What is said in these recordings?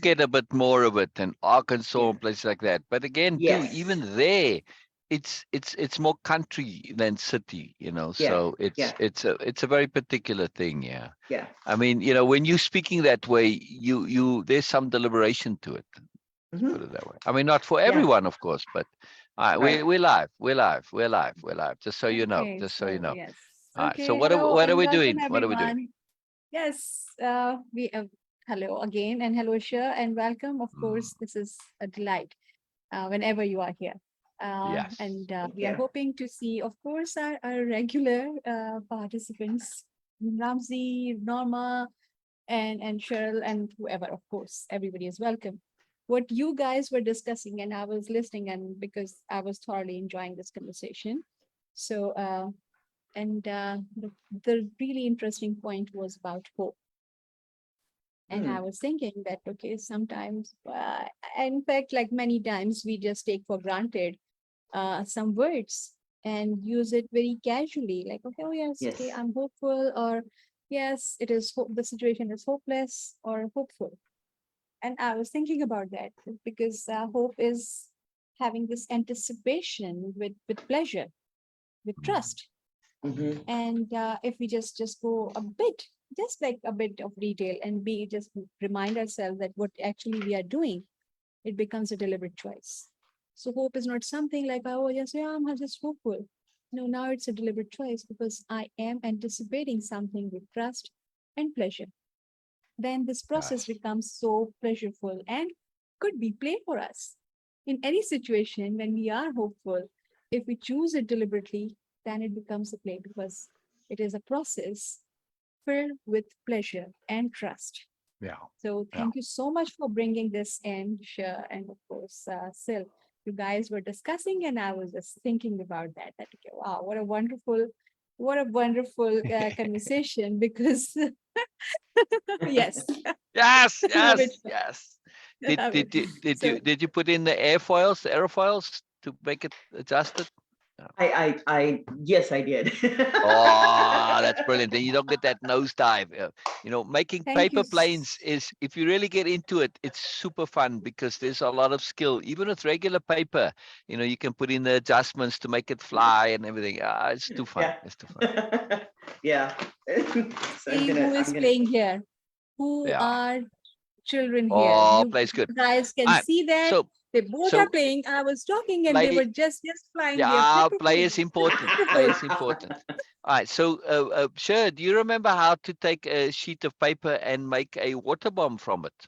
get a bit more of it in Arkansas Yeah. and places like that. But again, too, Yes. even there, it's more country than city, you know. Yeah. So Yeah. it's a very particular thing, yeah. Yeah. I mean, you know, when you're speaking that way, there's some deliberation to it. Mhm. Put it that way. I mean, not for Yeah. everyone, of course, but Right. we're live, we're live, we're live, we're live. Just so you know, Okay, just so you so know. yes. All right. So Okay, hello what are and we welcome doing? What are we doing? everyone. Yes, we hello again and hello, Shir, and welcome. Of Mm, course, this is a delight whenever you are here. yes. And Thank we are you. hoping to see, of course, our regular participants, Ramzi, Norma, and Cheryl, and whoever, of course, everybody is welcome. What you guys were discussing, and I was listening, and because I was thoroughly enjoying this conversation. So, the really interesting point was about hope. And I Mm. was thinking that, okay, sometimes, in fact, like many times, we just take for granted some words and use it very casually, like, okay, oh yes, okay, Yes. I'm hopeful, or yes, it is the situation is hopeless or hopeful. And I was thinking about that because hope is having this anticipation with pleasure, with Mm, trust. Hmm. And if we just go a bit, just like a bit of detail, and be just remind ourselves that what actually we are doing, it becomes a deliberate choice. So hope is not something like, oh yes, yeah, I'm just hopeful. No, now it's a deliberate choice because I am anticipating something with trust and pleasure. Then this process yes. becomes so pleasureful and could be play for us. In any situation, when we are hopeful, if we choose it deliberately, then it becomes a play because it is a process filled with pleasure and trust. Yeah. So Yeah. thank you so much for bringing this in, Shah, and of course, Sil. You guys were discussing, and I was just thinking about that. That okay, wow, what a wonderful conversation. Because yes, Yes, love it, yes, yes. Did love it. did you did So you did you put in the airfoils to make it adjusted? No. Yes, I did. Oh, that's brilliant. Then you don't get that nosedive. You know, making thank you. paper planes is, if you really get into it, it's super fun because there's a lot of skill. Even with regular paper, you know, you can put in the adjustments to make it fly and everything. It's too fun. Yeah. It's too fun. Yeah. So See who is I'm gonna. playing here. Who Yeah. are children here? Oh, You plays good. guys All can right. see that So, they both are so playing. I was talking, and they play. were just flying. They are Yeah, play beautiful, is important. Play beautiful. is important. All right. So, sure. Do you remember how to take a sheet of paper and make a water bomb from it?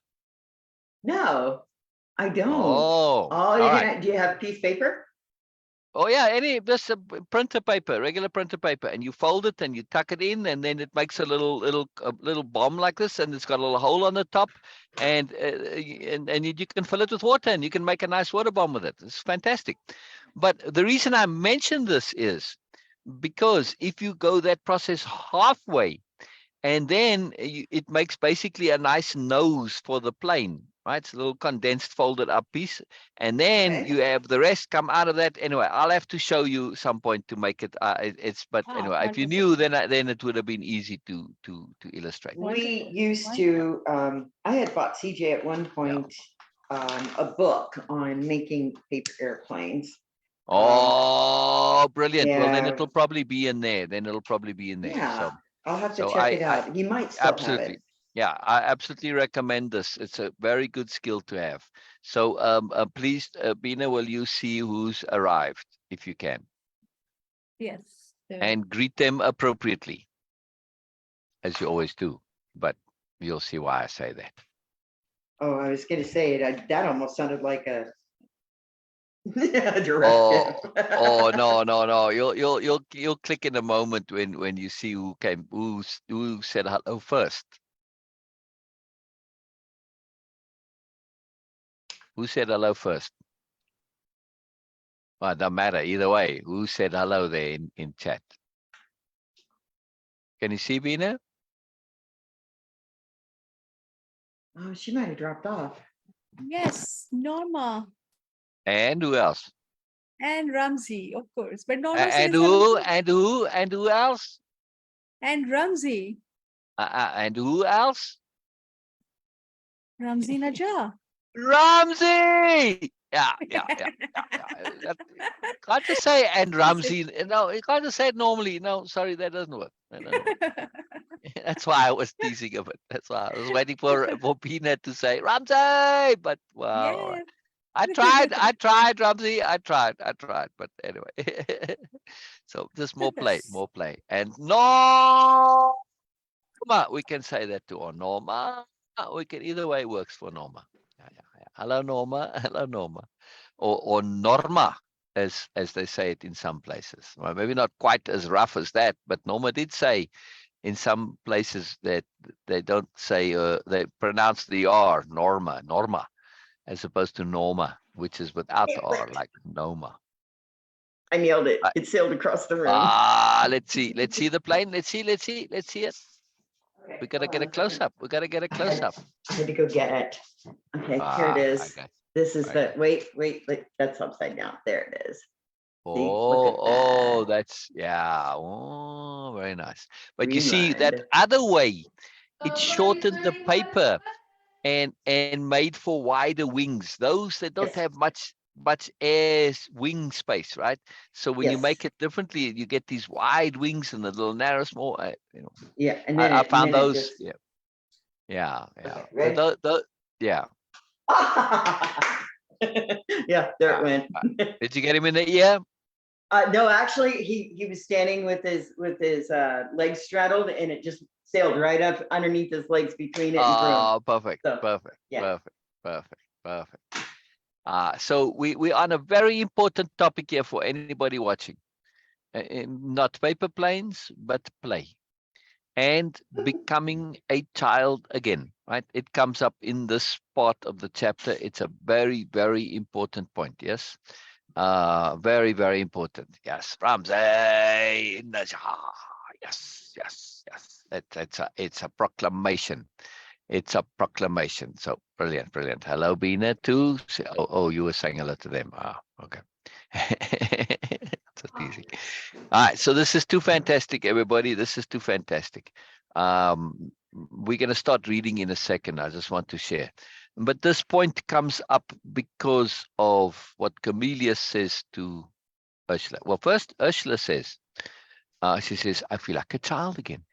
No, I don't. Oh, Oh, all you're right. gonna. Do you have a piece of paper? Oh yeah, just a printer paper, regular printer paper, and you fold it and you tuck it in, and then it makes a little bomb like this, and it's got a little hole on the top, and you can fill it with water, and you can make a nice water bomb with it. It's fantastic. But the reason I mention this is because if you go that process halfway, and then it makes basically a nice nose for the plane, right? It's a little condensed folded up piece, and then Okay. you have the rest come out of that. Anyway, I'll have to show you some point to make it. But Ah, anyway, if you wonderful, knew, then it would have been easy to illustrate. We wonderful, used wonderful. to. I had bought CJ at one Yeah. point a book on making paper airplanes. Um, Oh, brilliant. Well, then yeah, it'll probably be in there. Then it'll probably be in there. yeah. I'll have to So check it I out. He might still have it. absolutely. Yeah, I absolutely recommend this. It's a very good skill to have. So please, Bina, will you see who's arrived if you can, Yes. So and greet them appropriately, as you always do. But you'll see why I say that. Oh, I was going to say it. That almost sounded like a directive. Oh, oh no, no, no. You'll click in a moment when you see who said hello first. Who said hello first? Well, it doesn't matter either way. Who said hello there in chat? Can you see Bina? Oh, she might have dropped off. yes, Norma And who else? and Ramsey, of course. But Norma And says hello who? too. And who? And who else? And Ramsey. And who else? Ramzi Najah. Ramsey. Yeah. Can't just say and Ramsey. No, you can't just say it normally. No, sorry, that doesn't work. That doesn't work. That's why I was teasing a bit. That's why I was waiting for Peanut to say Ramsey, but wow. All right. I tried, Ramsey. I tried, but anyway. So just more play. And Norma, we can say that too, or Norma. We can, either way works for Norma. Yeah. Hello, Norma. Or Norma, as they say it in some places. Well, maybe not quite as rough as that, but Norma did say in some places that they don't say, they pronounce the R, Norma, as opposed to Norma, which is without the R, like Noma. I nailed it. It sailed across the room. Let's see the plane. Let's see it. Okay, We gotta get a close up. I had to go get it. Okay, here it is. Okay. This is the wait, that's upside down. There it is. Oh, that's, yeah. Oh, very nice. But you see, that Rewind. other way, it shortened the paper and made for wider wings. Those that don't Yes. have much air wing space, right? So when you Yes. make it differently, you get these wide wings and a little narrow, small. Yeah, and then I found those. just... Yeah. Okay, ready? Yeah. Yeah, there it went. Did you get him in the ear? No, actually, he was standing with his legs straddled, and it just sailed right up underneath his legs between it and Oh, perfect. So, Perfect. yeah. Perfect. So we're on a very important topic here for anybody watching. Not paper planes, but play. And becoming a child again, right? It comes up in this part of the chapter. It's a very, very important point, yes? Very, very important. Yes, Ramsey. Yes. It's a proclamation. So brilliant. Hello, Bina, too. Oh, you were saying hello to them. Okay. That's easy. All right, so this is too fantastic, everybody. This is too fantastic. We're going to start reading in a second. I just want to share. But this point comes up because of what Comelius says to Ursula. Well, first, Ursula says, she says, I feel like a child again.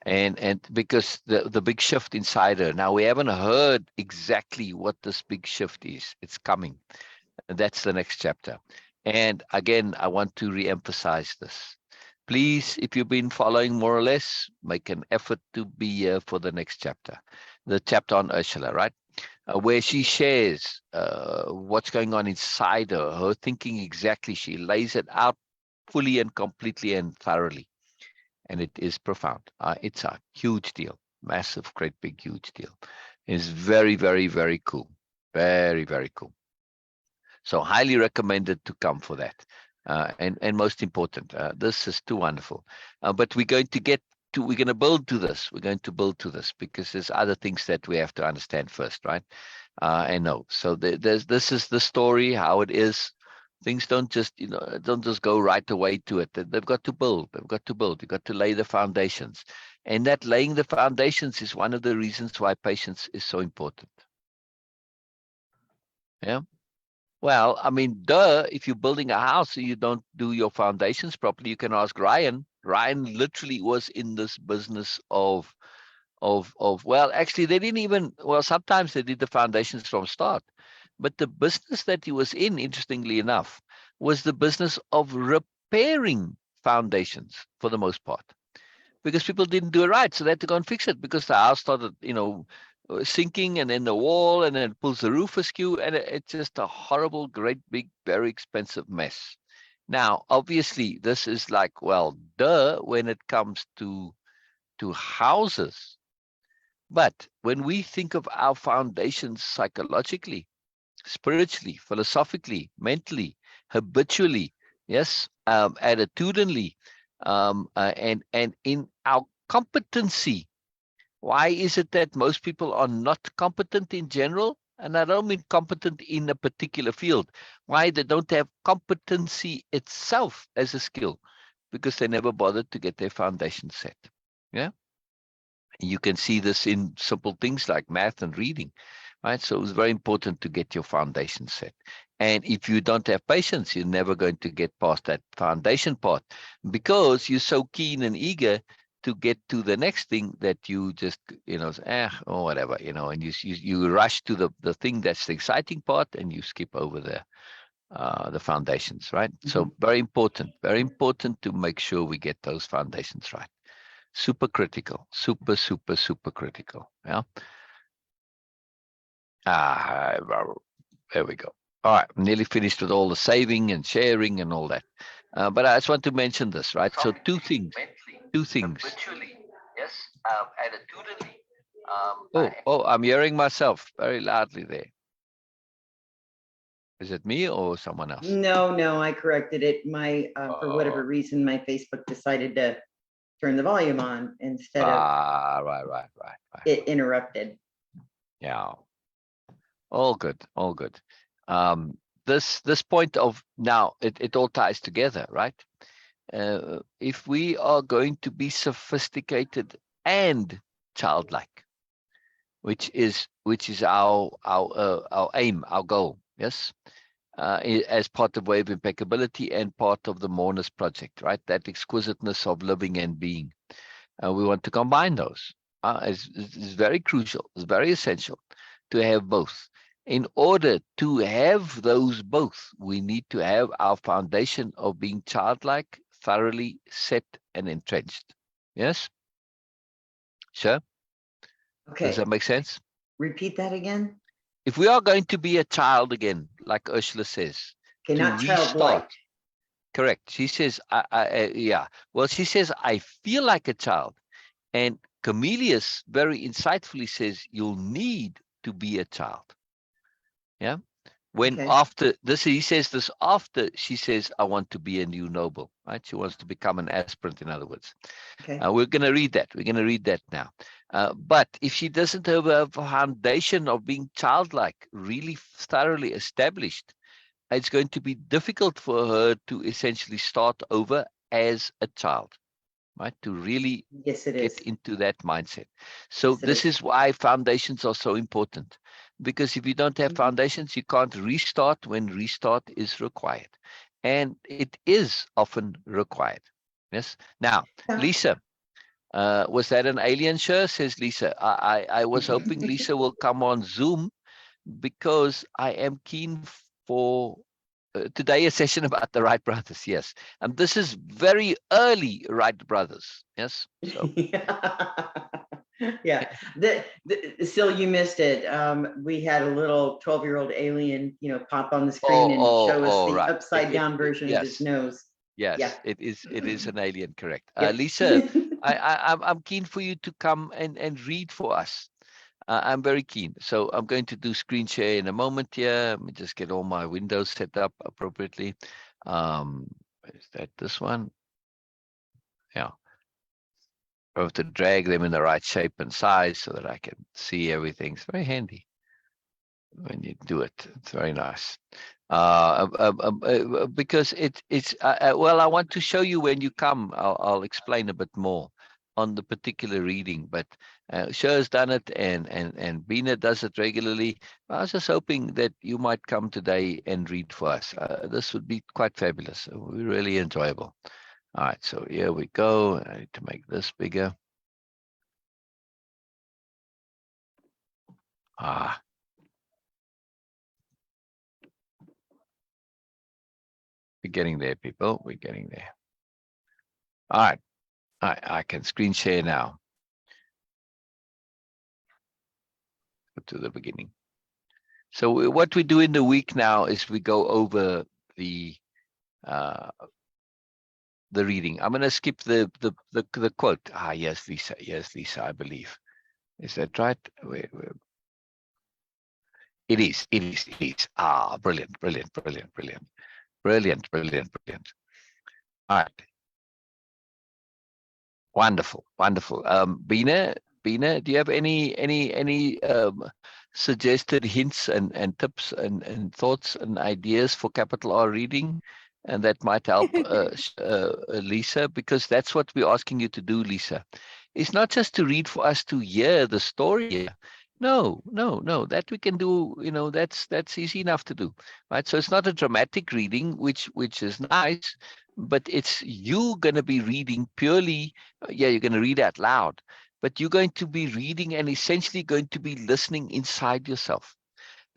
And because the big shift inside her. Now, we haven't heard exactly what this big shift is. It's coming. And that's the next chapter. And again, I want to re-emphasize this. Please, if you've been following more or less, make an effort to be here for the next chapter, the chapter on Ursula, right? Where she shares what's going on inside her thinking exactly. She lays it out fully and completely and thoroughly. And it is profound. It's a huge deal, massive, great, big, huge deal. It's very, very, very cool. Very, very cool. So highly recommended to come for that. And most important, this is too wonderful. But we're going to build to this. We're going to build to this because there's other things that we have to understand first, right? And no, so this is the story, how it is. Things don't just go right away to it. They've got to build. You've got to lay the foundations. And that laying the foundations is one of the reasons why patience is so important. Yeah. Well, I mean, if you're building a house and you don't do your foundations properly, you can ask Ryan. Ryan literally was in this business of well, actually, they didn't even, well, sometimes they did the foundations from start. But the business that he was in, interestingly enough, was the business of repairing foundations for the most part. Because people didn't do it right. So they had to go and fix it because the house started, sinking, and then the wall, and then it pulls the roof askew, and it's just a horrible, great, big, very expensive mess. Now, obviously, this is like, well, when it comes to houses. But when we think of our foundations psychologically, spiritually, philosophically, mentally, habitually, yes, attitudinally, and in our competency. Why is it that most people are not competent in general? And I don't mean competent in a particular field. Why they don't have competency itself as a skill? Because they never bothered to get their foundation set. Yeah. You can see this in simple things like math and reading, right? So it's very important to get your foundation set. And if you don't have patience, you're never going to get past that foundation part, because you're so keen and eager to get to the next thing that you just, or whatever, and you rush to the thing that's the exciting part, and you skip over the foundations, right? So very important to make sure we get those foundations right. Super critical, super critical. Yeah. There we go. All right, I'm nearly finished with all the saving and sharing and all that. But I just want to mention this, right? So two things. Habitually, yes, attitudinally. I'm hearing myself very loudly there. Is it me or someone else? No, I corrected it. My, for whatever reason, my Facebook decided to turn the volume on instead of Right. it interrupted. Yeah. All good. This point of now, it all ties together, right? If we are going to be sophisticated and childlike, which is our aim, our goal, yes, as part of Way-of-Impeccability and part of the Moreness project, right? That exquisiteness of living and being. We want to combine those. It's very crucial. It's very essential to have both. In order to have those both, we need to have our foundation of being childlike thoroughly set and entrenched. Yes? Sure? Okay. Does that make sense? Repeat that again. If we are going to be a child again, like Ursula says, Okay, to not restart. childlike. Correct. She says, yeah. Well, she says, I feel like a child. And Comelius very insightfully says, you'll need to be a child. Yeah. When after this, he says this after she says, I want to be a new noble, right? She wants to become an aspirant, in other words. We're going to read that. We're going to read that now. But if she doesn't have a foundation of being childlike, really thoroughly established, it's going to be difficult for her to essentially start over as a child, right? To really get into that mindset. So this is why foundations are so important, because if you don't have foundations, you can't restart when restart is required. And it is often required. Yes. Now, Lisa, was that an alien show? Says Lisa. I was hoping Lisa will come on Zoom, because I am keen for today a session about the Wright brothers. Yes, and this is very early Wright brothers. Yes. So. Yeah. Still, you missed it. We had a little 12-year-old alien, pop on the screen and show us the upside down version of his nose. Yes, it is an alien. Correct. Lisa, I'm keen for you to come and read for us. I'm very keen. So I'm going to do screen share in a moment here. Let me just get all my windows set up appropriately. Is that this one? Yeah. I have to drag them in the right shape and size so that I can see everything. It's very handy when you do it. It's very nice. Because it's well, I want to show you when you come. I'll explain a bit more on the particular reading, but Sher's done it and Bina does it regularly. I was just hoping that you might come today and read for us. This would be quite fabulous. It would be really enjoyable. All right, so here we go. I need to make this bigger. We're getting there, people. We're getting there. All right. I can screen share now. Go to the beginning. So what we do in the week now is we go over the reading. I'm going to skip the quote. Yes, Lisa. Yes, Lisa, I believe. Is that right? Wait. It is. Brilliant. All right. Wonderful. Bina, do you have any suggested hints and tips and thoughts and ideas for capital R reading, and that might help Lisa, because that's what we're asking you to do, Lisa. is not just to read for us to hear the story here. No, no, no, that we can do, that's easy enough to do, right? So it's not a dramatic reading, which is nice, but it's you going to be reading purely, you're going to read out loud, but you're going to be reading and essentially going to be listening inside yourself,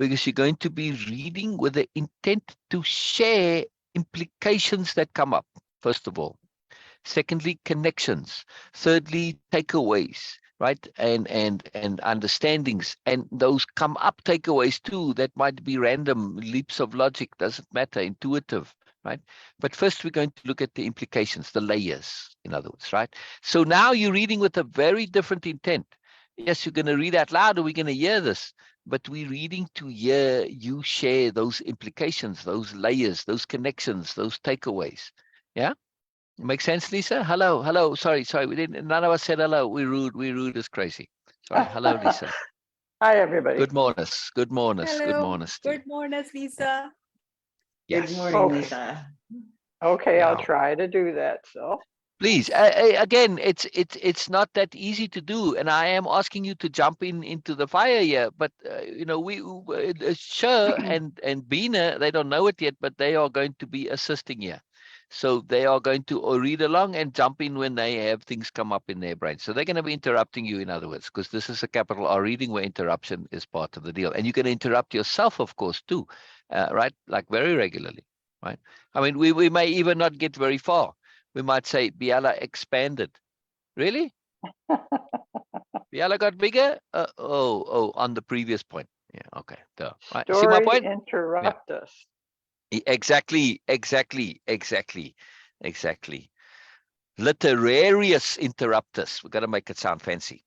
because you're going to be reading with the intent to share implications that come up, first of all. Secondly, connections. Thirdly, takeaways, right? And understandings. And those come up takeaways too. That might be random leaps of logic, doesn't matter, intuitive, right? But first we're going to look at the implications, the layers, in other words, right? So now you're reading with a very different intent. Yes, you're going to read out loud, or we're going to hear this, but we're reading to hear you share those implications, those layers, those connections, those takeaways. Yeah? Make sense, Lisa? Hello, hello. Sorry, we didn't. None of us said hello. We rude as crazy. Sorry. Hello, Lisa. Hi, everybody. Good morning. Good morning. Hello. Good morning. Good morning, Lisa. Yes. Good morning, Okay. Lisa. Okay, Yeah. I'll try to do that. So Please. Again, it's not that easy to do, and I am asking you to jump into the fire here. But Sher and Bina, they don't know it yet, but they are going to be assisting here. So they are going to read along and jump in when they have things come up in their brain. So they're going to be interrupting you, in other words, because this is a capital R reading where interruption is part of the deal. And you can interrupt yourself, of course, too, right? Like very regularly, right? I mean, we may even not get very far. We might say Biella expanded. Really? Biella got bigger? On the previous point. Yeah, okay. Duh. Right. See my story point? interrupt us. Exactly. Literarious interruptus. We got to make it sound fancy.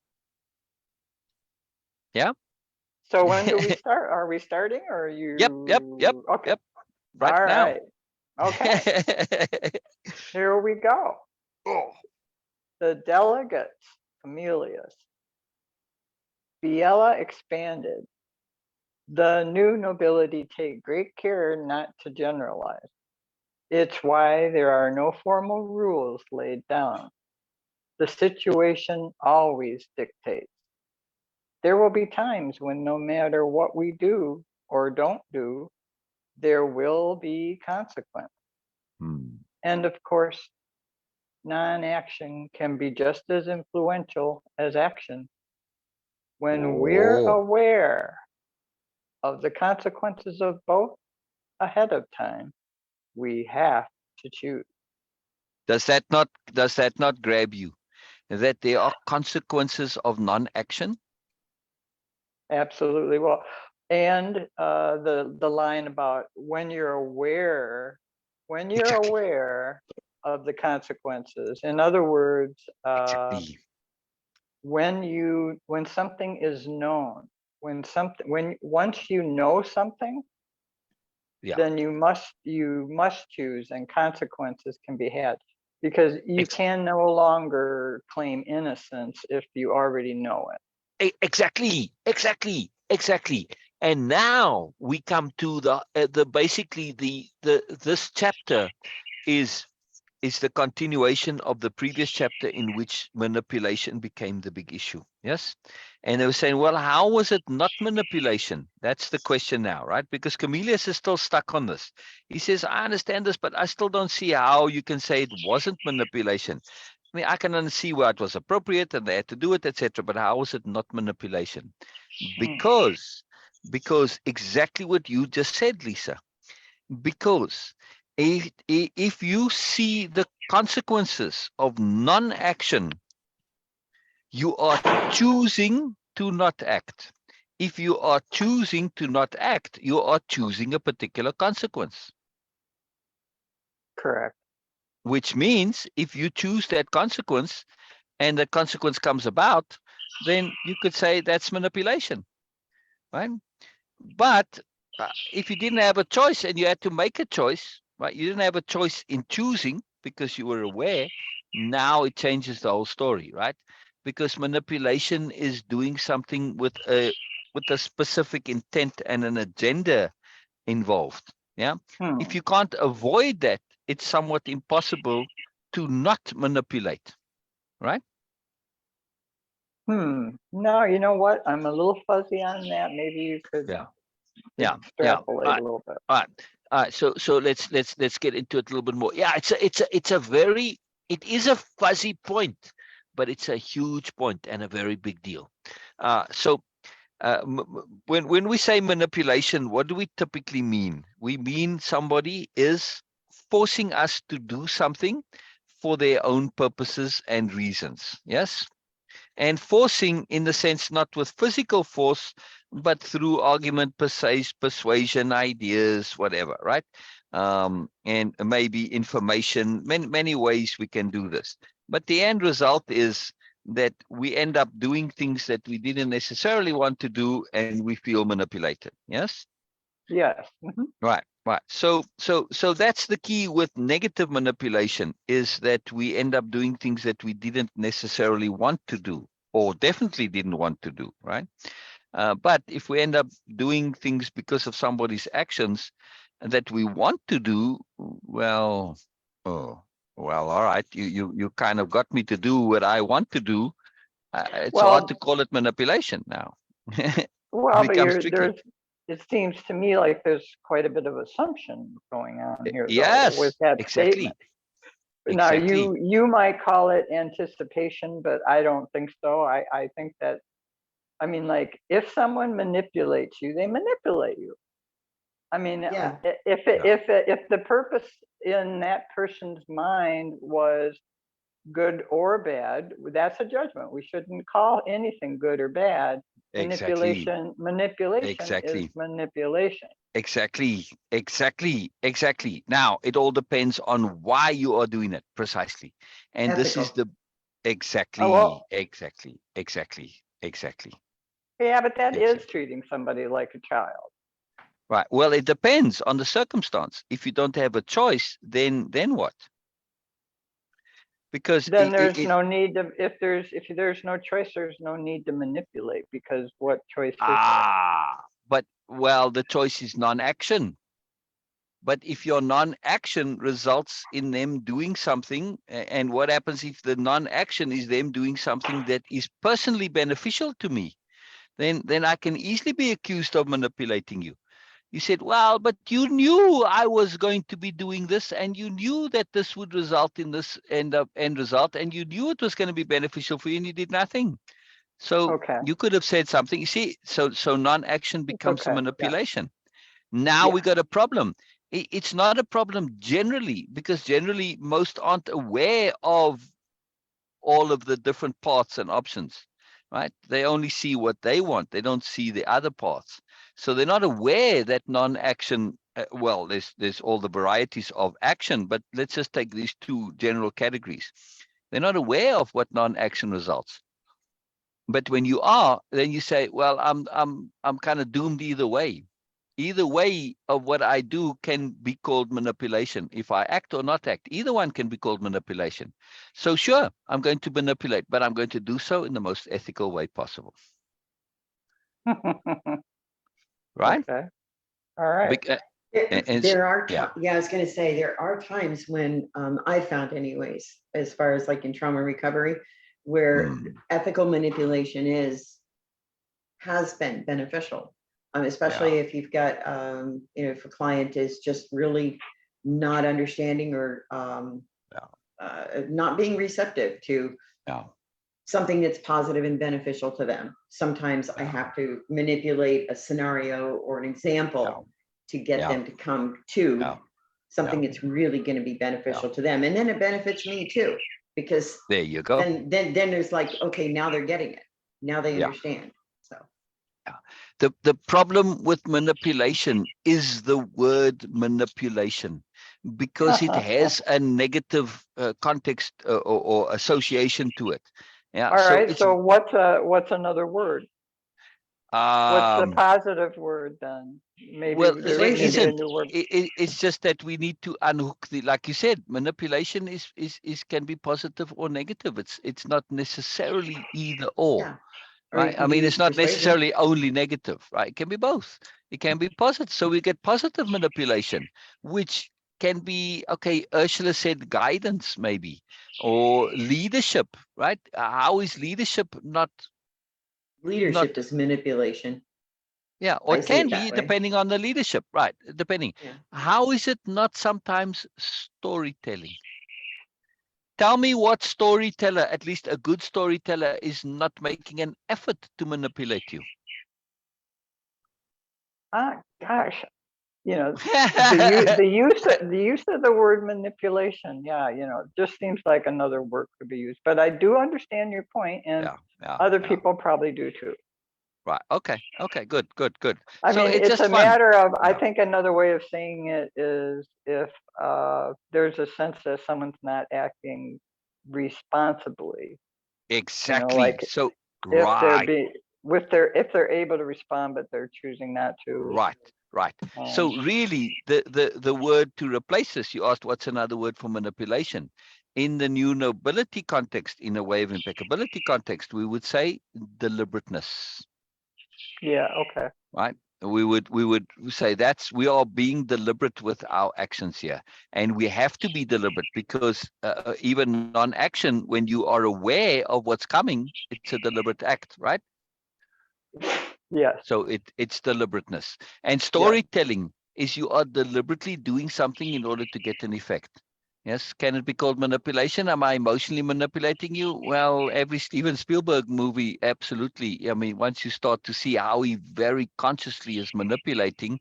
Yeah. So when do we start? Are we starting or are you? Yep. Okay. Yep. Right All now. right. Okay. Here we go. The delegates, Comelius. Biella expanded. The new nobility take great care not to generalize. It's why there are no formal rules laid down. The situation always dictates. There will be times when no matter what we do or don't do, there will be consequence. And of course, non-action can be just as influential as action. When we're aware of the consequences of both ahead of time, we have to choose. Does that not grab you? That there are consequences of non-action? Absolutely. Well, and the line about when you're aware Exactly. of the consequences. In other words, Exactly. when something is known, once you know something, Yeah. then you must choose, and consequences can be had, because you can no longer claim innocence if you already know it. Exactly. And now we come to the basically this chapter is the continuation of the previous chapter in which manipulation became the big issue. Yes. And they were saying, well, how was it not manipulation? That's the question now, right? Because Comelius is still stuck on this. He says, I understand this, but I still don't see how you can say it wasn't manipulation. I mean, I can see where it was appropriate and they had to do it, etc. But how was it not manipulation? Because exactly what you just said, Lisa. Because if you see the consequences of non-action, you are choosing to not act. If you are choosing to not act, you are choosing a particular consequence. Correct. Which means if you choose that consequence and the consequence comes about, then you could say that's manipulation, right? But if you didn't have a choice and you had to make a choice, right? You didn't have a choice in choosing because you were aware. Now it changes the whole story, right? Because manipulation is doing something with a specific intent and an agenda involved. Yeah. If you can't avoid that, it's somewhat impossible to not manipulate, right? No, you know what? I'm a little fuzzy on that. Maybe you could extrapolate a little bit. All right. So let's get into it a little bit more. Yeah, it is a fuzzy point, but it's a huge point and a very big deal. When we say manipulation, what do we typically mean? We mean somebody is forcing us to do something for their own purposes and reasons. Yes. And forcing in the sense not with physical force, but through argument, persuasion, ideas, whatever, right? And maybe information, many ways we can do this. But the end result is that we end up doing things that we didn't necessarily want to do, and we feel manipulated. Yes? Yes. Right. So that's the key with negative manipulation, is that we end up doing things that we didn't necessarily want to do, or definitely didn't want to do, right? But if we end up doing things because of somebody's actions that we want to do, well, all right, you kind of got me to do what I want to do. It's hard to call it manipulation now. Well, but it seems to me like there's quite a bit of assumption going on here, yes, though, with that exactly. statement. Now, you might call it anticipation, but I don't think so. I think that, I mean, like, if someone manipulates you, they manipulate you. I mean, if the purpose in that person's mind was good or bad, that's a judgment. We shouldn't call anything good or bad. Manipulation is manipulation. Exactly. Now, it all depends on why you are doing it precisely. And Ethical. This is the exactly. Yeah, but that is treating somebody like a child. Right. Well, it depends on the circumstance. If you don't have a choice, then what? Because then there's no need to, if there's no choice, there's no need to manipulate, because what choice is there? But well, the choice is non-action. But if your non-action results in them doing something, and what happens if the non-action is them doing something that is personally beneficial to me, then I can easily be accused of manipulating you. You said, well, but you knew I was going to be doing this, and you knew that this would result in this end result, and you knew it was going to be beneficial for you, and you did nothing. So you could have said something. You see, so non-action becomes a manipulation. Now we got a problem. It's not a problem generally, because generally most aren't aware of all of the different parts and options, right? They only see what they want. They don't see the other parts. So they're not aware that non-action, well, there's all the varieties of action, but let's just take these two general categories. They're not aware of what non-action results. But when you are, then you say, well, I'm kind of doomed either way. Either way of what I do can be called manipulation. If I act or not act, either one can be called manipulation. So sure, I'm going to manipulate, but I'm going to do so in the most ethical way possible. Right? Okay. All right. There are, I was going to say, there are times when I found anyways, as far as like in trauma recovery, where ethical manipulation has been beneficial. Especially if you've got, if a client is just really not understanding or not being receptive to something that's positive and beneficial to them. Sometimes I have to manipulate a scenario or an example to get them to come to something that's really going to be beneficial to them. And then it benefits me too, because there you go. Then there's like, okay, now they're getting it. Now they understand. The problem with manipulation is the word manipulation, because it has a negative context or association to it. Yeah. All right. So what's another word? What's the positive word then? Maybe well, there there needs isn't. a new word. It's just that we need to unhook the, like you said, manipulation is can be positive or negative. It's not necessarily either or. Yeah. Right. I mean, it's not necessarily only negative, right? It can be both. It can be positive. So we get positive manipulation, which can be, okay, Ursula said guidance maybe, or leadership, right? How is leadership not Leadership is manipulation. Yeah, or I it see it can that be way. depending on the leadership, right? Depending. Yeah. How is it not sometimes storytelling? Tell me what storyteller, at least a good storyteller, is not making an effort to manipulate you. Gosh, the use of the word manipulation. Yeah, it just seems like another word could be used. But I do understand your point, and other people probably do too. Right. Okay. Good. I So mean, it's it's just a fun. matter of, I Yeah. think another way of saying it is if there's a sense that someone's not acting responsibly, Exactly. like So if right. if they're able to respond, but they're choosing not to. Right. So really, the word to replace this, you asked what's another word for manipulation. In the new nobility context, in a way of impeccability context, we would say deliberateness. Yeah, okay. Right. We would say we are being deliberate with our actions here, and we have to be deliberate because even non-action, when you are aware of what's coming, it's a deliberate act, right? Yes. So it's deliberateness. And storytelling is you are deliberately doing something in order to get an effect. Yes. Can it be called manipulation? Am I emotionally manipulating you? Well, every Steven Spielberg movie, absolutely. I mean, once you start to see how he very consciously is manipulating,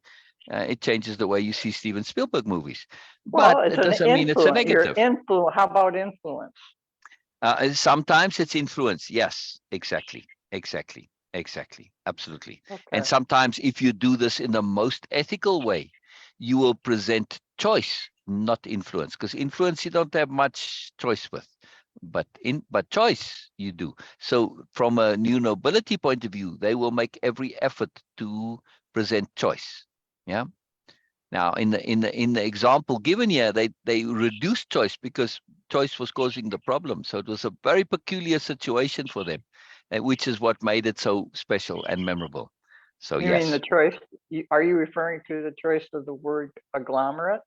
it changes the way you see Steven Spielberg movies. Well, But it's it an doesn't mean it's a influence. negative. How about influence? Sometimes it's influence. Yes, exactly. Absolutely. Okay. And sometimes if you do this in the most ethical way, you will present choice, not influence, because influence you don't have much choice with, but choice you do. So from a new nobility point of view, they will make every effort to present choice. Yeah. Now, in the example given here, they reduced choice because choice was causing the problem. So it was a very peculiar situation for them, which is what made it so special and memorable. So You mean the choice? Are you referring to the choice of the word agglomerate?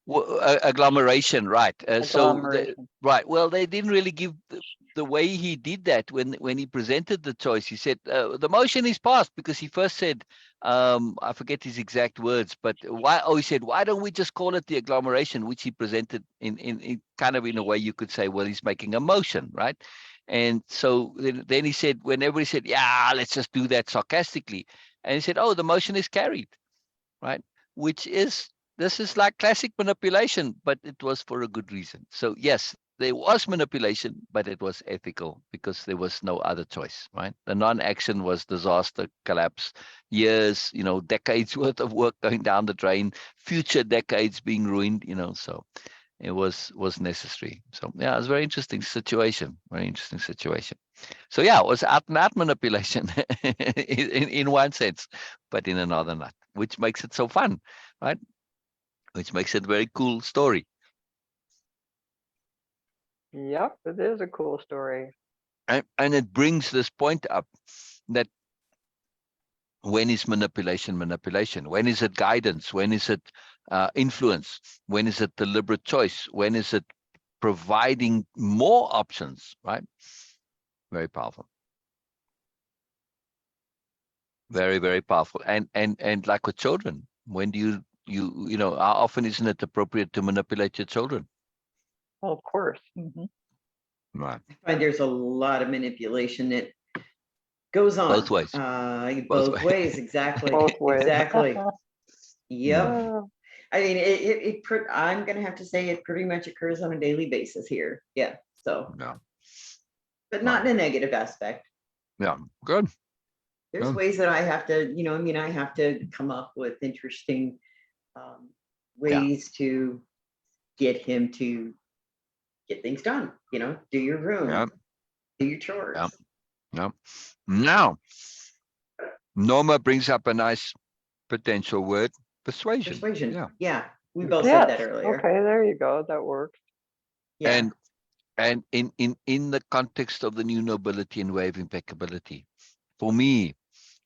Well, agglomeration, right? Agglomeration. Right. Well, they didn't really give the way he did that when he presented the choice. He said the motion is passed because he first said, I forget his exact words, but why? Oh, he said, why don't we just call it the agglomeration, which he presented in kind of in a way you could say, well, he's making a motion, right? And so then he said, when everybody said, yeah, let's just do that sarcastically, and he said, oh, the motion is carried, right? This is like classic manipulation, but it was for a good reason. So yes, there was manipulation, but it was ethical because there was no other choice, right? The non-action was disaster, collapse, years, decades worth of work going down the drain, future decades being ruined, so it was necessary. So yeah, it was a very interesting situation. So yeah, it was out and out manipulation in one sense, but in another not, which makes it so fun, right? Which makes it a very cool story. Yep, it is a cool story. And it brings this point up that when is manipulation? When is it guidance? When is it influence? When is it deliberate choice? When is it providing more options, right? Very powerful. Very, very powerful. And like with children, when do how often isn't it appropriate to manipulate your children? Well, of course. Mm-hmm. Right. I find there's a lot of manipulation that goes on. Both ways. Both ways, exactly. Both ways. Exactly. Yep. Yeah. I mean, I'm going to have to say it pretty much occurs on a daily basis here. Yeah. So, Yeah. but not in a negative aspect. Yeah. Good. There's ways that I have to, I have to come up with interesting ways to get him to get things done, do your room, do your chores. Yeah. Now, Norma brings up a nice potential word, persuasion. Yeah. We both said that earlier. Okay, there you go. That works. Yeah. And in the context of the new nobility and way of impeccability, for me,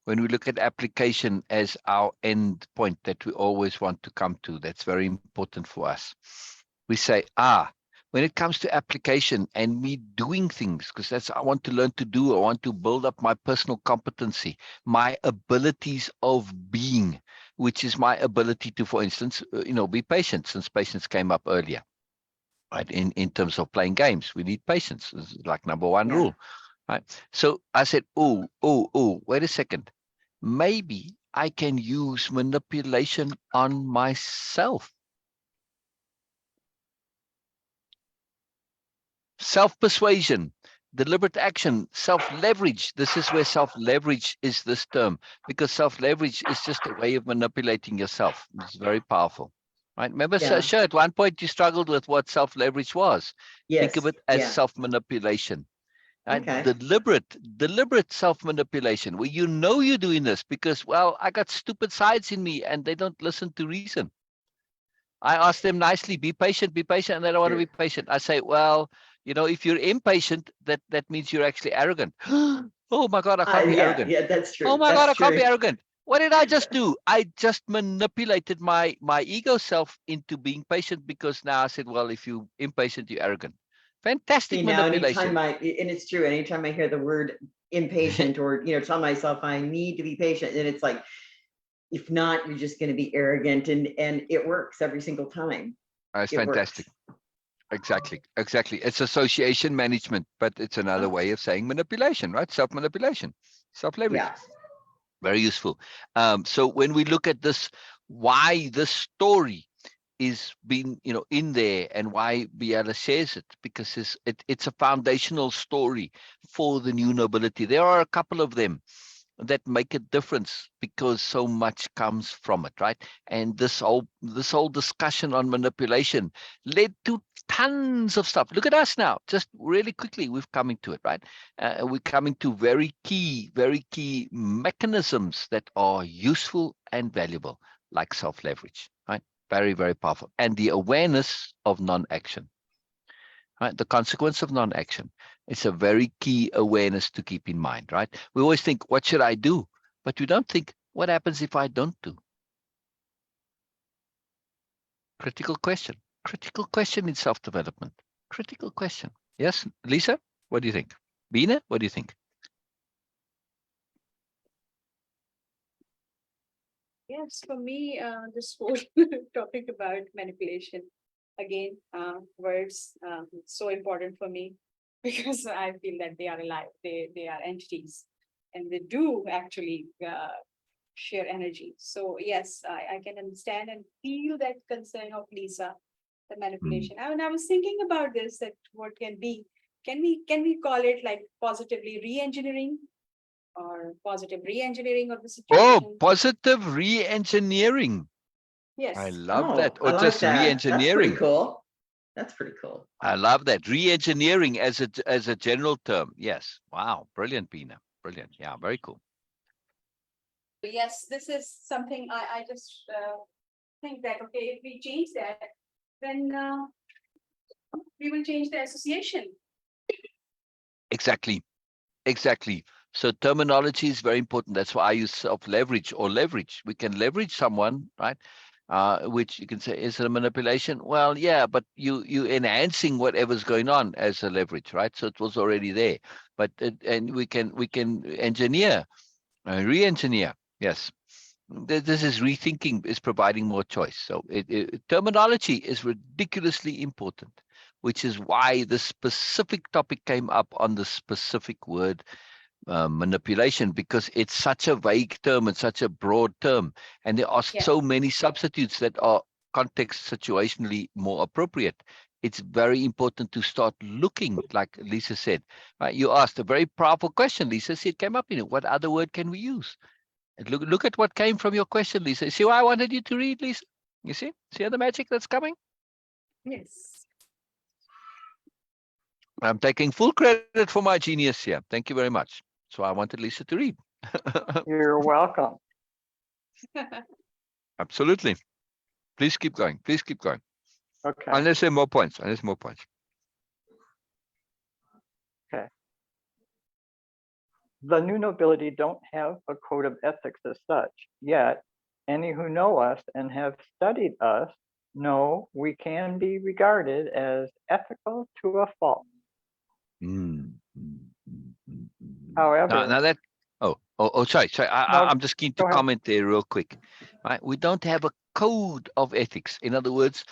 when we look at application as our end point that we always want to come to, that's very important for us. We say, when it comes to application and me doing things, because that's I want to learn to do, I want to build up my personal competency, my abilities of being, which is my ability to, for instance, be patient, since patience came up earlier. Right, in terms of playing games, we need patience. This is like number one rule. Right. So I said, oh, wait a second. Maybe I can use manipulation on myself. Self-persuasion, deliberate action, self-leverage. This is where self-leverage is this term, because self-leverage is just a way of manipulating yourself. It's very powerful. Right? Remember, sure, at one point you struggled with what self-leverage was. Yes. Think of it as self-manipulation. Okay. Deliberate self-manipulation, where you're doing this because, well, I got stupid sides in me and they don't listen to reason. I ask them nicely, be patient, and they don't want to be patient. I say, well, if you're impatient, that means you're actually arrogant. Oh my God, I can't be arrogant. Yeah, that's true. Oh my God, I can't be arrogant. What did I just do? I just manipulated my ego self into being patient, because now I said, well, if you're impatient, you're arrogant. Fantastic manipulation. And it's true. Anytime I hear the word impatient or, tell myself I need to be patient, and it's like, if not, you're just going to be arrogant, and it works every single time. It's fantastic. Exactly. It's association management, but it's another way of saying manipulation, right? Self-manipulation, self-leverage. Yeah. Very useful. So when we look at this, why this story is being, in there, and why Biella shares it, because it's a foundational story for the new nobility. There are a couple of them that make a difference, because so much comes from it, right? And this whole discussion on manipulation led to tons of stuff. Look at us now, just really quickly, we're coming to it, right? We're coming to very key mechanisms that are useful and valuable, like self-leverage, right? Very, very powerful. And the awareness of non-action. Right? The consequence of non-action. It's a very key awareness to keep in mind, right? We always think, what should I do? But we don't think, what happens if I don't do? Critical question in self-development. Critical question. Yes, Lisa, what do you think? Bina, what do you think? Yes, for me, this whole topic about manipulation, again, words, so important for me, because I feel that they are alive, they are entities, and they do actually share energy. So yes, I can understand and feel that concern of Lisa, the manipulation. And I was thinking about this, that what can we call it like positively re-engineering, or positive re-engineering of the situation? Oh, positive re-engineering. Yes. I love that. Or I like just that. re-engineering. That's pretty cool. I love that. Re-engineering as a general term. Yes. Wow. Brilliant, Bina. Brilliant. Yeah, very cool. Yes, this is something I just think that, okay, if we change that, then we will change the association. Exactly. So terminology is very important. That's why I use self-leverage or leverage. We can leverage someone, right? Which you can say is a manipulation. Well, yeah, but you enhancing whatever's going on as a leverage, right? So it was already there. But and we can engineer, re-engineer. Yes. This is rethinking, is providing more choice. So terminology is ridiculously important, which is why the specific topic came up on the specific word manipulation, because it's such a vague term and such a broad term, and there are so many substitutes that are context situationally more appropriate. It's very important to start looking, like Lisa said. You asked a very powerful question, Lisa. See, it came up in it. What other word can we use? And look at what came from your question, Lisa. See why I wanted you to read, Lisa? You see the magic that's coming? Yes. I'm taking full credit for my genius here. Thank you very much. So I wanted Lisa to read. You're welcome. Absolutely. Please keep going. Okay. Unless there are more points. Okay. The new nobility don't have a code of ethics as such, yet any who know us and have studied us No, we can be regarded as ethical to a fault. However, Now that sorry. No, I'm just keen to go ahead. comment there real quick. Right, we don't have a code of ethics. In other words,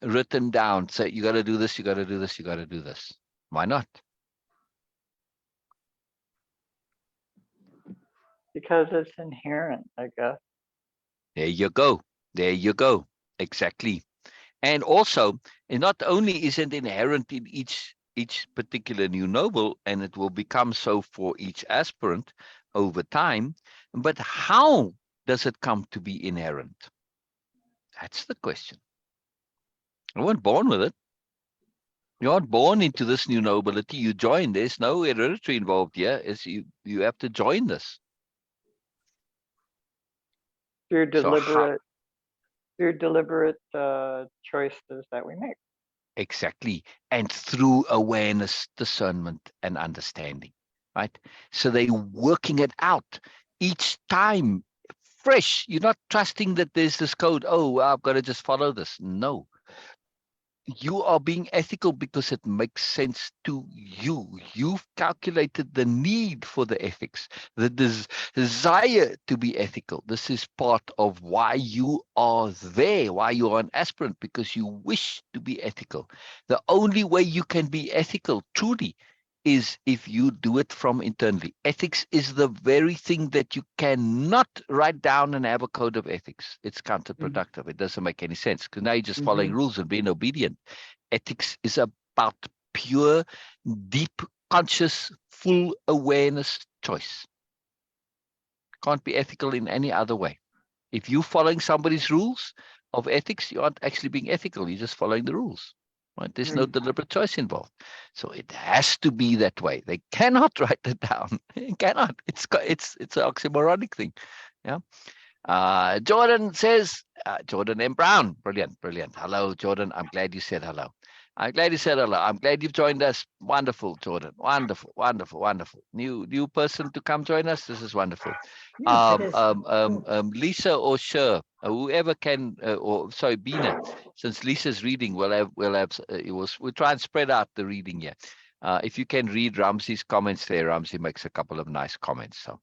written down. Say you got to do this, you got to do this, you got to do this. Why not? Because it's inherent, I guess. There you go. There you go. Exactly. And also, and not only is it inherent in each particular new noble, and it will become so for each aspirant over time, but how does it come to be inherent? That's the question. You weren't born with it. You aren't born into this new nobility. You join. There's no hereditary involved here. You have to join this. Through So deliberate choices that we make. exactly. And through awareness, discernment, and understanding, right? So they're working it out each time fresh. You're not trusting that there's this code. Oh, I've got to just follow this. No. You are being ethical because it makes sense to you. You've calculated the need for the ethics, the desire to be ethical. This is part of why you are there, why you are an aspirant, because you wish to be ethical. The only way you can be ethical truly is if you do it from internally. Ethics is the very thing that you cannot write down and have a code of ethics. It's counterproductive. It doesn't make any sense because now you're just following rules and being obedient. Ethics is about pure, deep, conscious, full awareness choice. Can't be ethical in any other way. If you're following somebody's rules of ethics, you aren't actually being ethical. You're just following the rules. Right? There's no deliberate choice involved. So it has to be that way. They cannot write it down. They cannot. It's an oxymoronic thing. Yeah. Jordan says, Jordan M. Brown. Brilliant. Hello, Jordan. I'm glad you said hello. I'm glad you've joined us. Wonderful, Jordan. Wonderful. New person to come join us. This is wonderful. Yes, it is. Lisa or Sher, whoever can, or sorry, Bina. Since Lisa's reading, we'll try and spread out the reading here. If you can read Ramsey's comments there, Ramsey makes a couple of nice comments. So.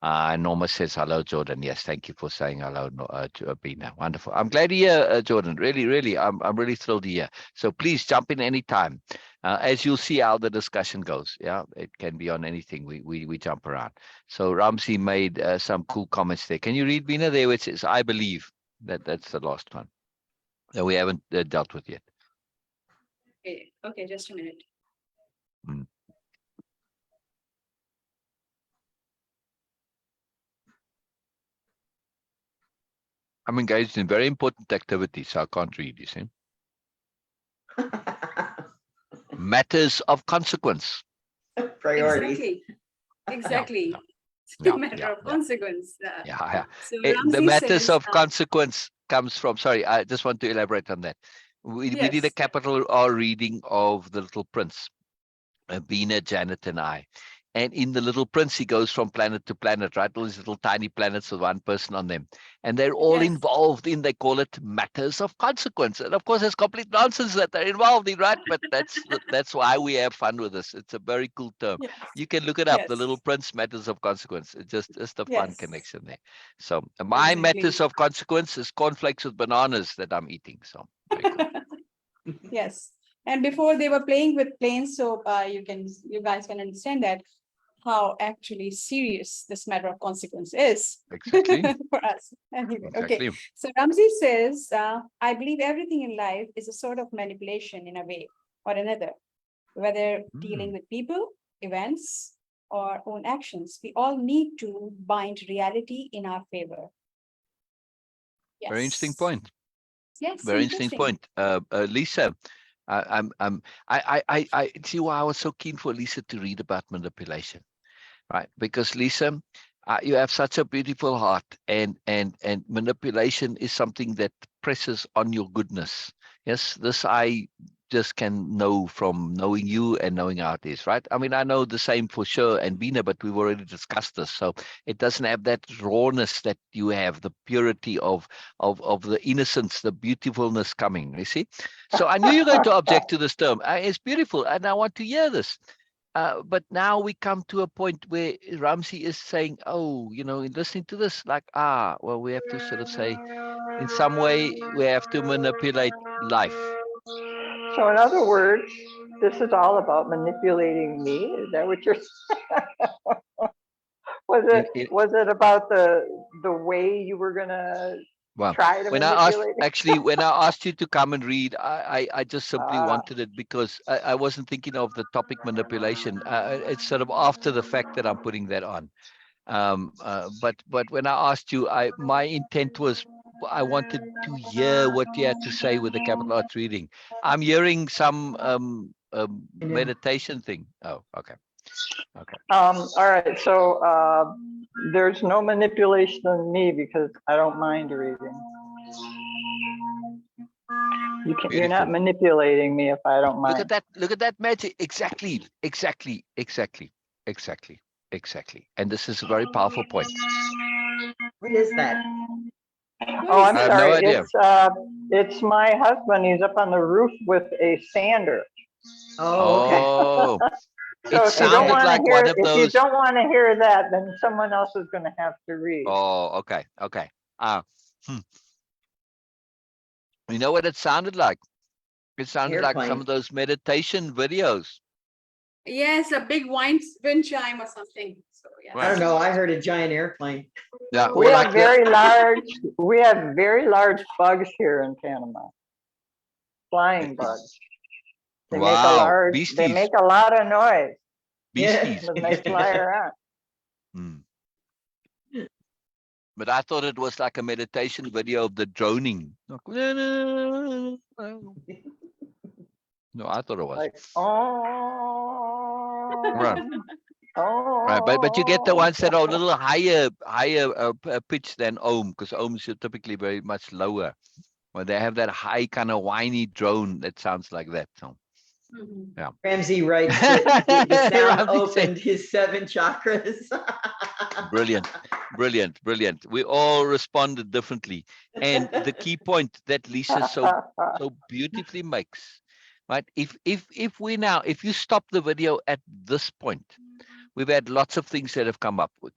Norma says hello, Jordan. Yes, thank you for saying hello, to Bina. Wonderful. I'm glad to hear, Jordan. Really, I'm really thrilled to hear. So please jump in anytime. As you'll see how the discussion goes. Yeah, it can be on anything. We jump around. So Ramsey made some cool comments there. Can you read, Bina, there where it says, I believe? That's the last one that we haven't dealt with yet. Okay, just a minute. I'm engaged in very important activities, so I can't read, you see. Matters of consequence. Priorities. Exactly. Yeah, Matter of consequence. So The Ramsey matters says, of consequence comes from, sorry, I just want to elaborate on that. We did a yes. capital R reading of The Little Prince, Bina, Janet, and I. And in The Little Prince, he goes from planet to planet, right? All these little tiny planets with one person on them. And they're all involved in, they call it matters of consequence. And of course, there's complete nonsense that they're involved in, right? But that's why we have fun with this. It's a very cool term. Yes. You can look it up, Yes. The Little Prince, matters of consequence. It's just a fun connection there. So my Exactly. matters of consequence is cornflakes with bananas that I'm eating. So very cool. Yes. And before they were playing with planes, so you guys can understand that how actually serious this matter of consequence is. Exactly. For us. Anyway, Exactly. okay. So Ramsey says, I believe everything in life is a sort of manipulation in a way or another, whether dealing with people, events, or own actions. We all need to bind reality in our favor. Yes. Very interesting point. Yes. Very interesting point. Lisa, I see why I was so keen for Lisa to read about manipulation, right? Because Lisa, you have such a beautiful heart, and manipulation is something that presses on your goodness. Yes, this I just can know from knowing you and knowing how it is, right? I mean, I know the same for sure and Bina, but we've already discussed this. So it doesn't have that rawness that you have, the purity of the innocence, the beautifulness coming, you see? So I knew you were going to object to this term. It's beautiful, and I want to hear this. But now we come to a point where Ramsey is saying, oh, in listening to this, like, well, we have to sort of say, in some way, we have to manipulate life. So in other words, this is all about manipulating me. Is that what you're saying? Was it about the way you were gonna try to manipulate? When I asked you to come and read, I just simply wanted it because I wasn't thinking of the topic manipulation. It's sort of after the fact that I'm putting that on. But when I asked you, my intent was I wanted to hear what you had to say with the capital Arts reading. I'm hearing some meditation thing. Oh, okay. All right. So there's no manipulation in me because I don't mind reading. You're not manipulating me if I don't mind. Look at that magic. Exactly. And this is a very powerful point. What is that? Oh, I'm I have sorry. no idea. It's my husband. He's up on the roof with a sander. Oh, okay. Oh, So it sounded like one of those. If you don't want to hear that, then someone else is going to have to read. Oh, okay. You know what it sounded like? It sounded like some of those meditation videos. Yes, a big wind chime or something. So yeah. I don't know. I heard a giant airplane. Yeah, we have very large bugs here in Panama. Flying bugs. They make a lot of noise. Beasties. When they fly around. But I thought it was like a meditation video of the droning. No, I thought it was. Like, Right, but you get the ones that are a little higher pitch than ohm, because ohms are typically very much lower. When they have that high kind of whiny drone that sounds like that. So, yeah. Ramsey writes that the sound opened his 7 chakras. Brilliant. We all responded differently. And the key point that Lisa so beautifully makes, right? If you stop the video at this point, we've had lots of things that have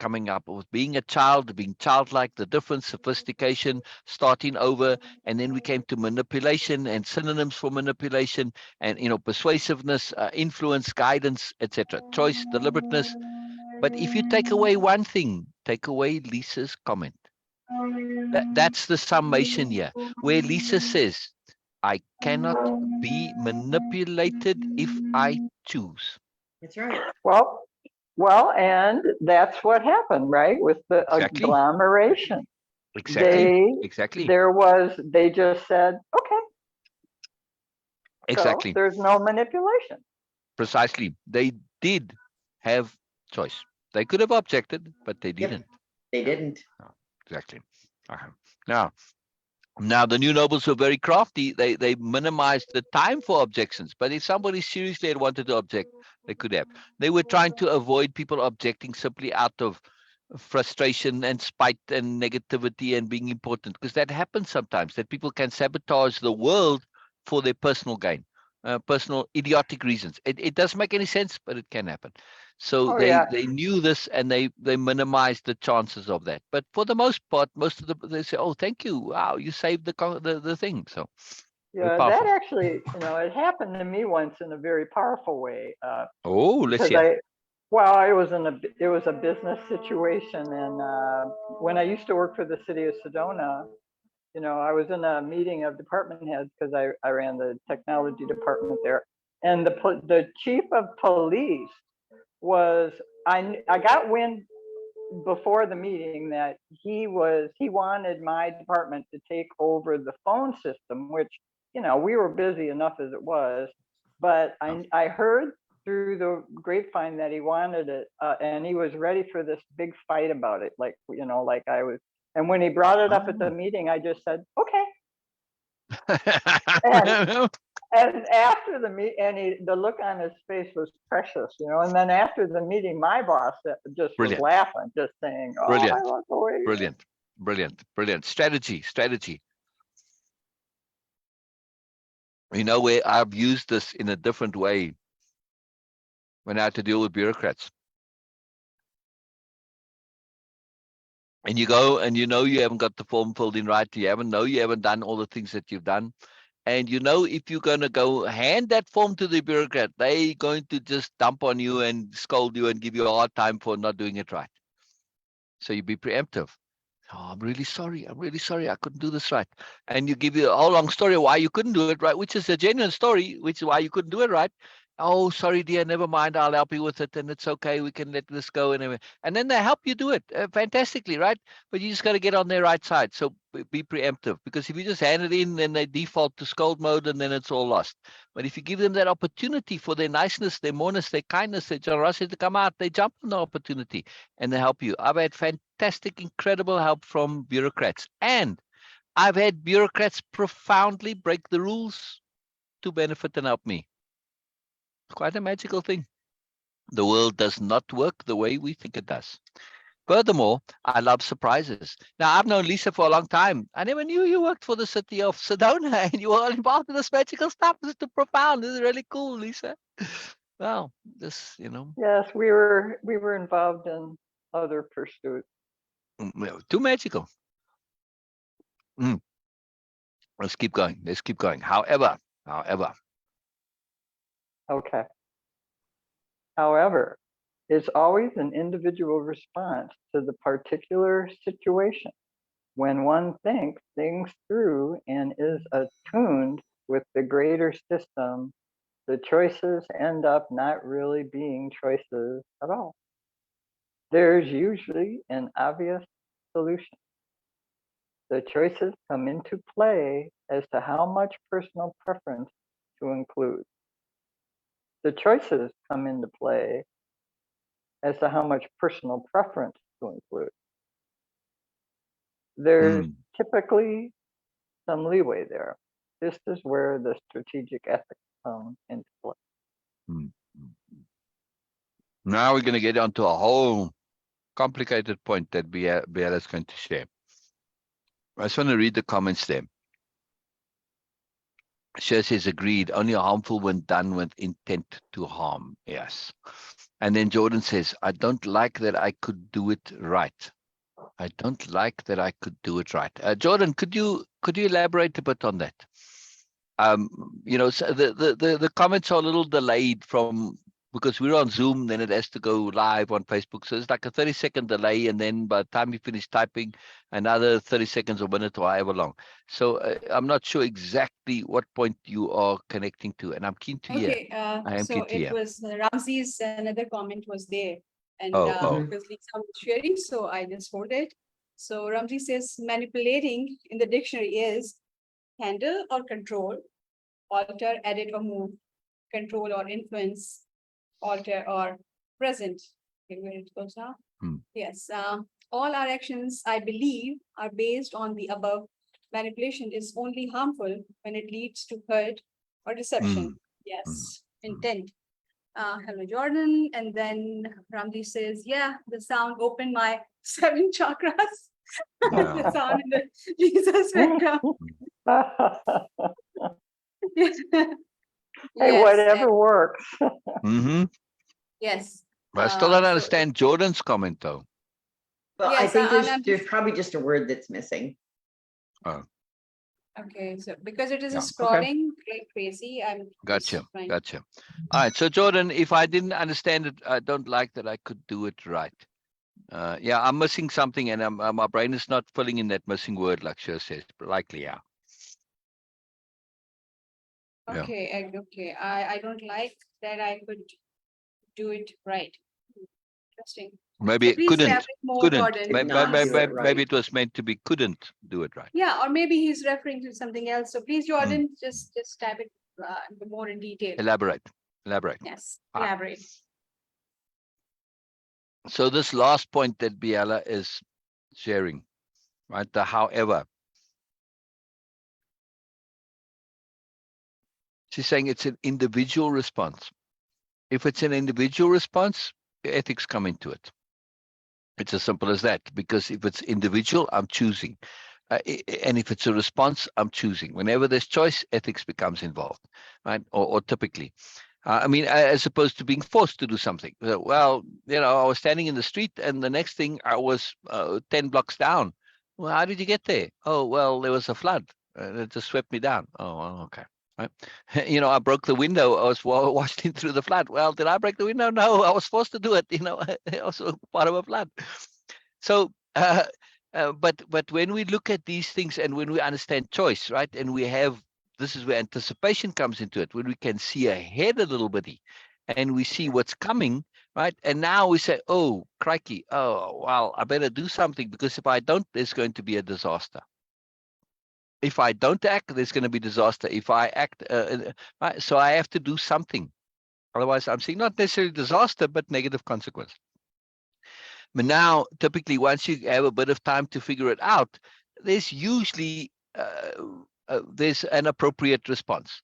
coming up with being a child, being childlike, the difference, sophistication, starting over, and then we came to manipulation and synonyms for manipulation, and persuasiveness, influence, guidance, etc. Choice, deliberateness. But if you take away one thing, take away Lisa's comment. That's the summation here, where Lisa says, I cannot be manipulated if I choose. That's right. Well, and that's what happened, right? With the agglomeration. Exactly. They just said, okay. Exactly. So there's no manipulation. Precisely. They did have choice. They could have objected, but they didn't. They didn't. Oh, exactly. Now the new nobles were very crafty. They minimized the time for objections. But if somebody seriously had wanted to object, they could have. They were trying to avoid people objecting simply out of frustration and spite and negativity and being important, because that happens sometimes, that people can sabotage the world for their personal gain, personal idiotic reasons. It doesn't make any sense, but it can happen. So they knew this, and they minimized the chances of that. But for the most part, most of they say, "Oh, thank you! Wow, you saved the thing." So that actually, it happened to me once in a very powerful way. Let's hear. It was a business situation, and when I used to work for the city of Sedona, I was in a meeting of department heads because I ran the technology department there, and the chief of police was, I got wind before the meeting that he wanted my department to take over the phone system, which, we were busy enough as it was, but I heard through the grapevine that he wanted it, and he was ready for this big fight about it, like I was. And when he brought it up at the meeting, I just said, okay. And after the meet, and the look on his face was precious, you know. And then after the meeting, my boss just was Brilliant. laughing, just saying, "Oh, Brilliant. I love the way." Brilliant. Brilliant. Brilliant. Strategy. Strategy. You know, where I've used this in a different way when I had to deal with bureaucrats. And you go and you know you haven't got the form filled in right. You haven't done all the things that you've done. And you know, if you're going to go hand that form to the bureaucrat, they're going to just dump on you and scold you and give you a hard time for not doing it right. So you be preemptive. Oh, I'm really sorry. I couldn't do this right. And you give you a whole long story why you couldn't do it right, which is a genuine story, which is why you couldn't do it right. Oh, sorry, dear, never mind. I'll help you with it. And it's okay. We can let this go. And then they help you do it fantastically, right? But you just got to get on their right side. So be preemptive, because if you just hand it in, then they default to scold mode and then it's all lost. But if you give them that opportunity for their niceness, their moreness, their kindness, their generosity to come out, they jump on the opportunity and they help you. I've had fantastic, incredible help from bureaucrats. And I've had bureaucrats profoundly break the rules to benefit and help me. Quite a magical thing. The world does not work the way we think it does. Furthermore, I love surprises. Now, I've known Lisa for a long time. I never knew you worked for the city of Sedona and you were involved in this magical stuff. This is too profound. This is really cool, Lisa. Well, this, you know. Yes, we were involved in other pursuits. Too magical. Let's keep going. However. Okay. However, it's always an individual response to the particular situation. When one thinks things through and is attuned with the greater system, the choices end up not really being choices at all. There's usually an obvious solution. The choices come into play as to how much personal preference to include. The choices come into play as to how much personal preference to include. There's typically some leeway there. This is where the strategic ethics come into play. Now we're going to get onto a whole complicated point that Biella is going to share. I just want to read the comments there. Cher says, agreed, only harmful when done with intent to harm. Yes. And then Jordan says, I don't like that I could do it right. Jordan, could you elaborate a bit on that? You know, so the comments are a little delayed because we're on Zoom, then it has to go live on Facebook. So it's like a 30-second delay. And then by the time you finish typing, another 30 seconds or minute or however long. So I'm not sure exactly what point you are connecting to. And I'm keen to hear. Okay, I am so keen to it hear. was Ramsey's another comment was there. And Oh. because Lisa was sharing, so I just wrote it. So Ramsey says manipulating in the dictionary is handle or control, alter, edit or move, control or influence, alter or present. Okay, where it goes now? Yes. All our actions, I believe, are based on the above. Manipulation is only harmful when it leads to hurt or deception. Yes. Intent. Hello, Jordan. And then Ramji says, yeah, the sound opened my 7 chakras. The sound in the Jesus spectrum. Hey, whatever works. Yes. But I still don't understand Jordan's comment, though. Well, Yes, I think I'm there's probably just a word that's missing. Oh. Okay, so because it is Yeah, scrolling like crazy, I'm Gotcha. trying. All right. So Jordan, if I didn't understand it, I don't like that I could do it right. Yeah, I'm missing something, and my brain is not filling in that missing word, like Cher says. Likely, yeah. Okay, okay. I don't like that I could do it right. Interesting. Maybe So it please couldn't. elaborate more, Jordan. Maybe it was meant to be couldn't do it right. Yeah, or maybe he's referring to something else. So please, Jordan, just type it more in detail. Elaborate. Yes, elaborate. So this last point that Biella is sharing, right? The however. She's saying it's an individual response. If it's an individual response, ethics come into it. It's as simple as that, because if it's individual, I'm choosing. And if it's a response, I'm choosing. Whenever there's choice, ethics becomes involved, right? Or typically. I mean, as opposed to being forced to do something. Well, I was standing in the street and the next thing I was 10 blocks down. Well, how did you get there? Oh, well, there was a flood. It just swept me down. Oh, well, okay. Right. I broke the window. I was washed in through the flood. Well, did I break the window? No, I was forced to do it. Also part of a flood. So, but when we look at these things and when we understand choice, right, and this is where anticipation comes into it, when we can see ahead a little bit and we see what's coming, right, and now we say, oh, crikey, oh, well, I better do something, because if I don't, there's going to be a disaster. If I don't act, there's going to be disaster. If I act, right, so I have to do something. Otherwise, I'm seeing not necessarily disaster, but negative consequence. But now, typically, once you have a bit of time to figure it out, there's usually there's an appropriate response.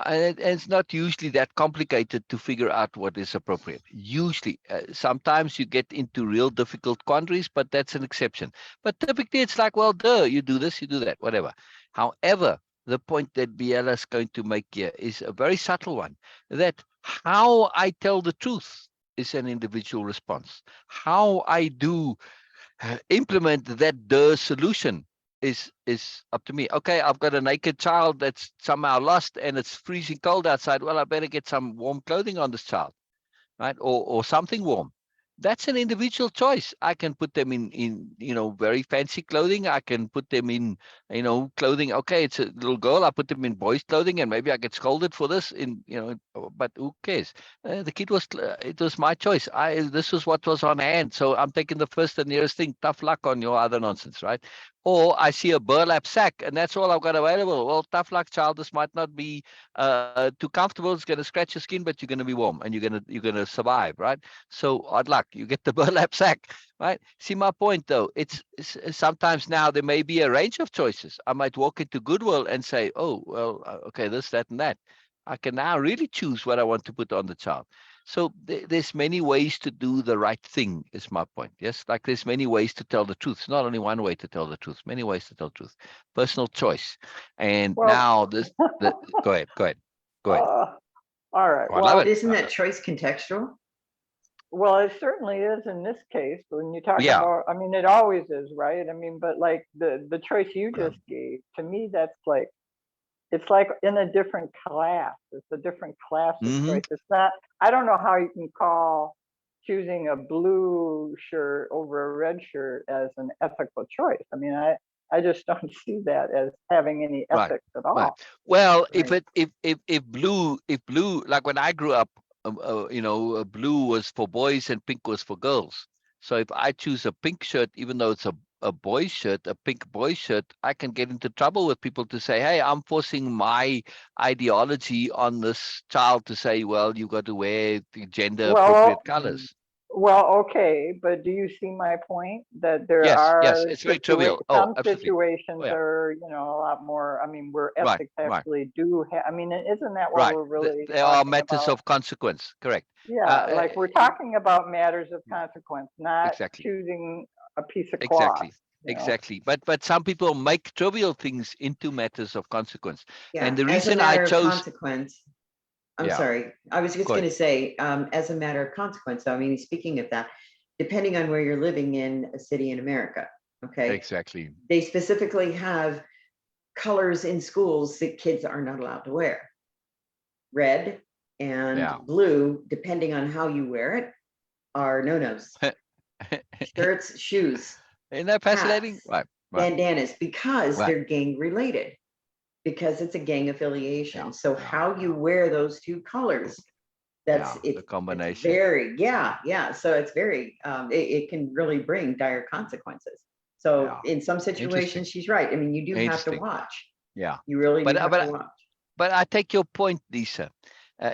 And it's not usually that complicated to figure out what is appropriate. Usually, sometimes you get into real difficult quandaries, but that's an exception. But typically, it's like, well, duh, you do this, you do that, whatever. However, the point that Biella is going to make here is a very subtle one, that how I tell the truth is an individual response. How I do implement that solution is up to me. Okay, I've got a naked child that's somehow lost and it's freezing cold outside. Well, I better get some warm clothing on this child, right? Or something warm. That's an individual choice. I can put them in very fancy clothing. I can put them in clothing. Okay, it's a little girl. I put them in boys' clothing, and maybe I get scolded for this. But who cares? The kid it was my choice. This was what was on hand, so I'm taking the first and nearest thing. Tough luck on your other nonsense, right? Or I see a burlap sack, and that's all I've got available. Well, tough luck, child. This might not be too comfortable. It's going to scratch your skin, but you're going to be warm, and you're gonna survive, right? So hard luck. You get the burlap sack, right? See my point, though. It's sometimes now there may be a range of choices. I might walk into Goodwill and say, oh, well, okay, this, that, and that. I can now really choose what I want to put on the child. So there's many ways to do the right thing, is my point. Yes, like there's many ways to tell the truth. It's not only one way to tell the truth, many ways to tell the truth. Personal choice. And now go ahead. All right. Oh, I love it. Isn't that choice contextual? Well, it certainly is in this case. When you talk about, I mean, it always is, right? I mean, but like the choice you just gave, to me, that's like, it's like in a different class. It's a different class of choice. It's not, I don't know how you can call choosing a blue shirt over a red shirt as an ethical choice. I mean, I just don't see that as having any ethics at all. Right. Well, if blue, like when I grew up, blue was for boys and pink was for girls. So if I choose a pink shirt, even though it's a boy's shirt, a pink boy's shirt, I can get into trouble with people to say, hey, I'm forcing my ideology on this child to say, well, you got to wear the gender appropriate colors. Well, okay, but do you see my point that there are it's very trivial. Some situations are, a lot more, I mean, where ethics actually do have, I mean, isn't that what we're really There are matters of consequence, correct. Yeah, like we're talking about matters of consequence, not choosing a piece of cloth. Exactly. But some people make trivial things into matters of consequence. Yeah, and the reason I chose consequence. I'm sorry. I was just going to say, as a matter of consequence, I mean, speaking of that, depending on where you're living in a city in America, okay? Exactly. They specifically have colors in schools that kids are not allowed to wear. Red and blue, depending on how you wear it, are no-nos. Shirts, shoes. Isn't that fascinating? Hats, bandanas, because they're gang related. Because it's a gang affiliation. So how you wear those two colors, that's the combination. It's very, So it's very, it can really bring dire consequences. So in some situations, she's right. I mean, you do have to watch. Yeah. You really do have to watch. But I take your point, Lisa.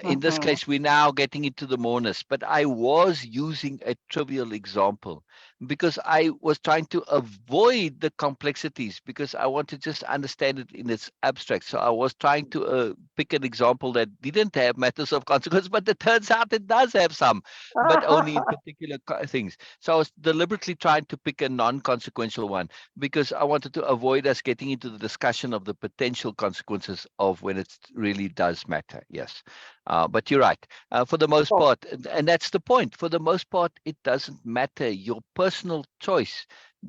In this case, we're now getting into the moreness, but I was using a trivial example because I was trying to avoid the complexities, because I want to just understand it in its abstract. So I was trying to pick an example that didn't have matters of consequence, but it turns out it does have some, but only in particular things. So I was deliberately trying to pick a non-consequential one, because I wanted to avoid us getting into the discussion of the potential consequences of when it really does matter. Yes. But you're right. For the most Well- part, and that's the point. For the most part, it doesn't matter. Your personal choice